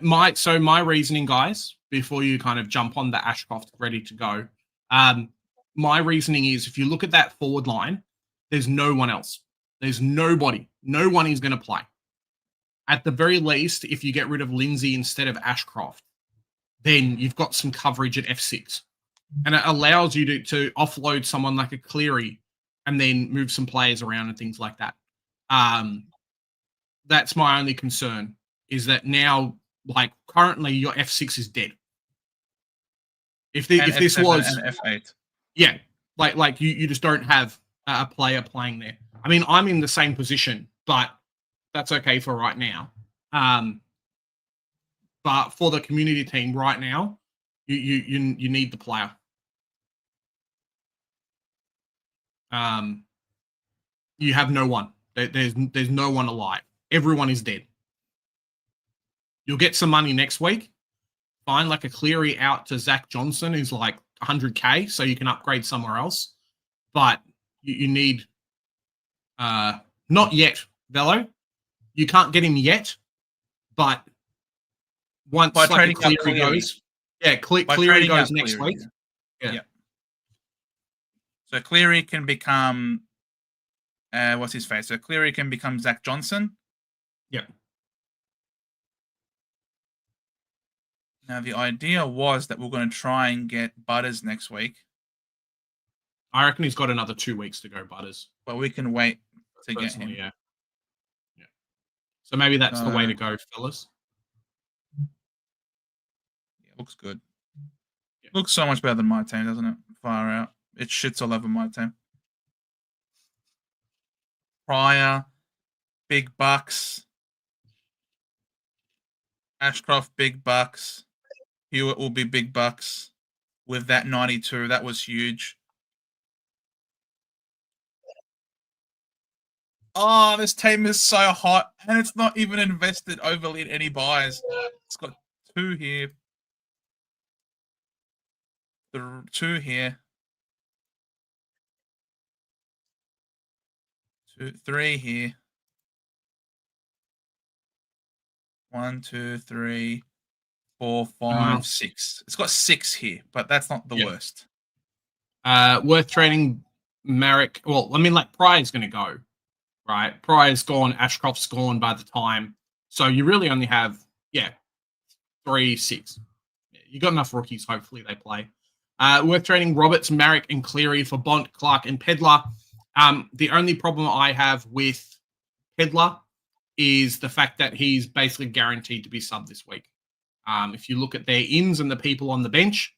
My reasoning, guys, before you kind of jump on the Ashcroft ready to go, my reasoning is if you look at that forward line, there's no one else. There's nobody. No one is going to play. At the very least, if you get rid of Lindsay instead of Ashcroft, then you've got some coverage at F6. And it allows you to offload someone like a Cleary and then move some players around and things like that. That's my only concern, is that now, like, currently your F6 is dead. If this was an F8. Yeah, like you just don't have a player playing there. I mean, I'm in the same position, but that's okay for right now. But for the community team right now, you need the player. You have no one. There's no one alive. Everyone is dead. You'll get some money next week. Find like a Cleary out to Zach Johnson, who's like 100K, so you can upgrade somewhere else. But you need, not yet, Velo. You can't get him yet, but once like Cleary goes, Cleary goes next week. Yeah. So Cleary can become, what's his face? So Cleary can become Zach Johnson. Yeah. Now, the idea was that we're going to try and get Butters next week. I reckon he's got another 2 weeks to go, Butters. But we can wait to get him. Yeah. So maybe that's the way to go, fellas. Yeah, looks good. Yeah. Looks so much better than my team, doesn't it? Far out. It shits all over my team. Pryor, big bucks. Ashcroft, big bucks. Hewitt will be big bucks with that 92. That was huge. Oh, this team is so hot, and it's not even invested overly in any buys. It's got 2 here. 2 here. 3 here. 1, 2, 3, 4, 5, 6. It's got 6 here, but that's not the worst. Worth trading Marek. Well, I mean, like Pryor's going to go, right? Pryor's gone. Ashcroft's gone by the time. So you really only have 3, 6. You got enough rookies. Hopefully they play. Worth trading Roberts, Marek, and Cleary for Bont, Clark, and Pedler. The only problem I have with Pedler is the fact that he's basically guaranteed to be sub this week. If you look at their ins and the people on the bench,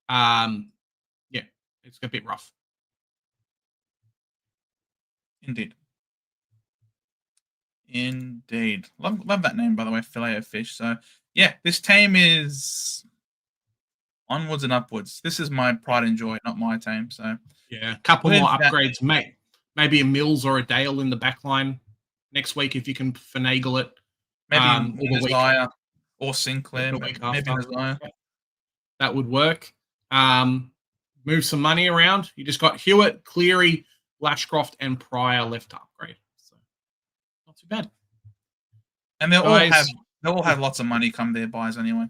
it's a bit rough. Indeed. Love that name, by the way, Filet of Fish. So, yeah, this team is onwards and upwards. This is my pride and joy, not my team. So, yeah, a couple more upgrades, mate. Maybe a Mills or a Dale in the back line next week if you can finagle it. Maybe Isaiah or Sinclair. Maybe Isaiah. That would work. Move some money around. You just got Hewitt, Cleary, Lashcroft, and Pryor left to upgrade. So not too bad. And they'll all have lots of money come their buys anyway.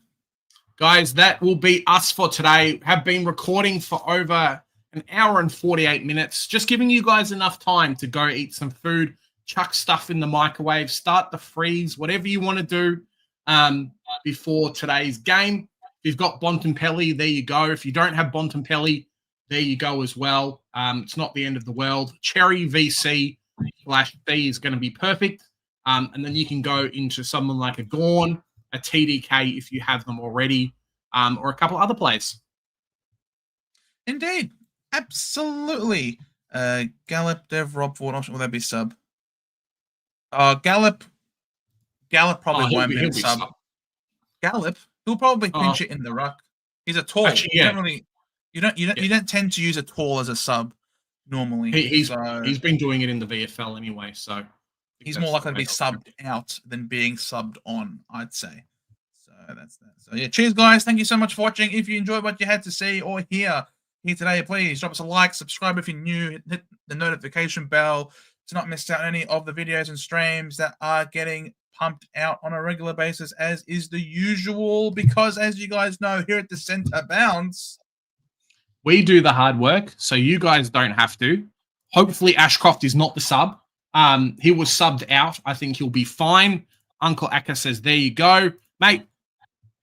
Guys, that will be us for today. Have been recording for over an hour and 48 minutes. Just giving you guys enough time to go eat some food, chuck stuff in the microwave, start the freeze, whatever you want to do before today's game. If you've got Bontempelli, there you go. If you don't have Bontempelli, there you go as well. It's not the end of the world. Cherry VC/B is going to be perfect. And then you can go into someone like a Gawn, a TDK if you have them already, or a couple other players. Indeed. Absolutely. Gallup, Dev, Rob Ford, will that be sub? Gallup probably won't be a sub. Gallup, he'll probably pinch it in the ruck. He's a tall. Actually, you don't tend to use a tall as a sub normally. He's been doing it in the VFL anyway, so he's more likely to be subbed out than being subbed on, I'd say. So that's that. So yeah, cheers guys. Thank you so much for watching. If you enjoyed what you had to see or hear here today, please drop us a like, subscribe if you're new, hit the notification bell to not miss out on any of the videos and streams that are getting pumped out on a regular basis, as is the usual, because as you guys know, here at the Centre Bounce, we do the hard work, so you guys don't have to. Hopefully Ashcroft is not the sub. He was subbed out. I think he'll be fine. Uncle Akka says, there you go. Mate,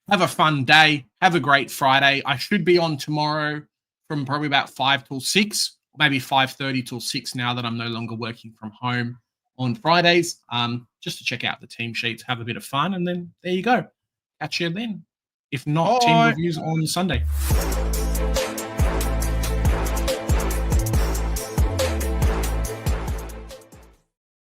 have a fun day. Have a great Friday. I should be on tomorrow from probably about 5 till 6, maybe 5:30 till 6 now that I'm no longer working from home on Fridays, just to check out the team sheets, have a bit of fun, and then there you go. Catch you then. If not, team reviews on Sunday.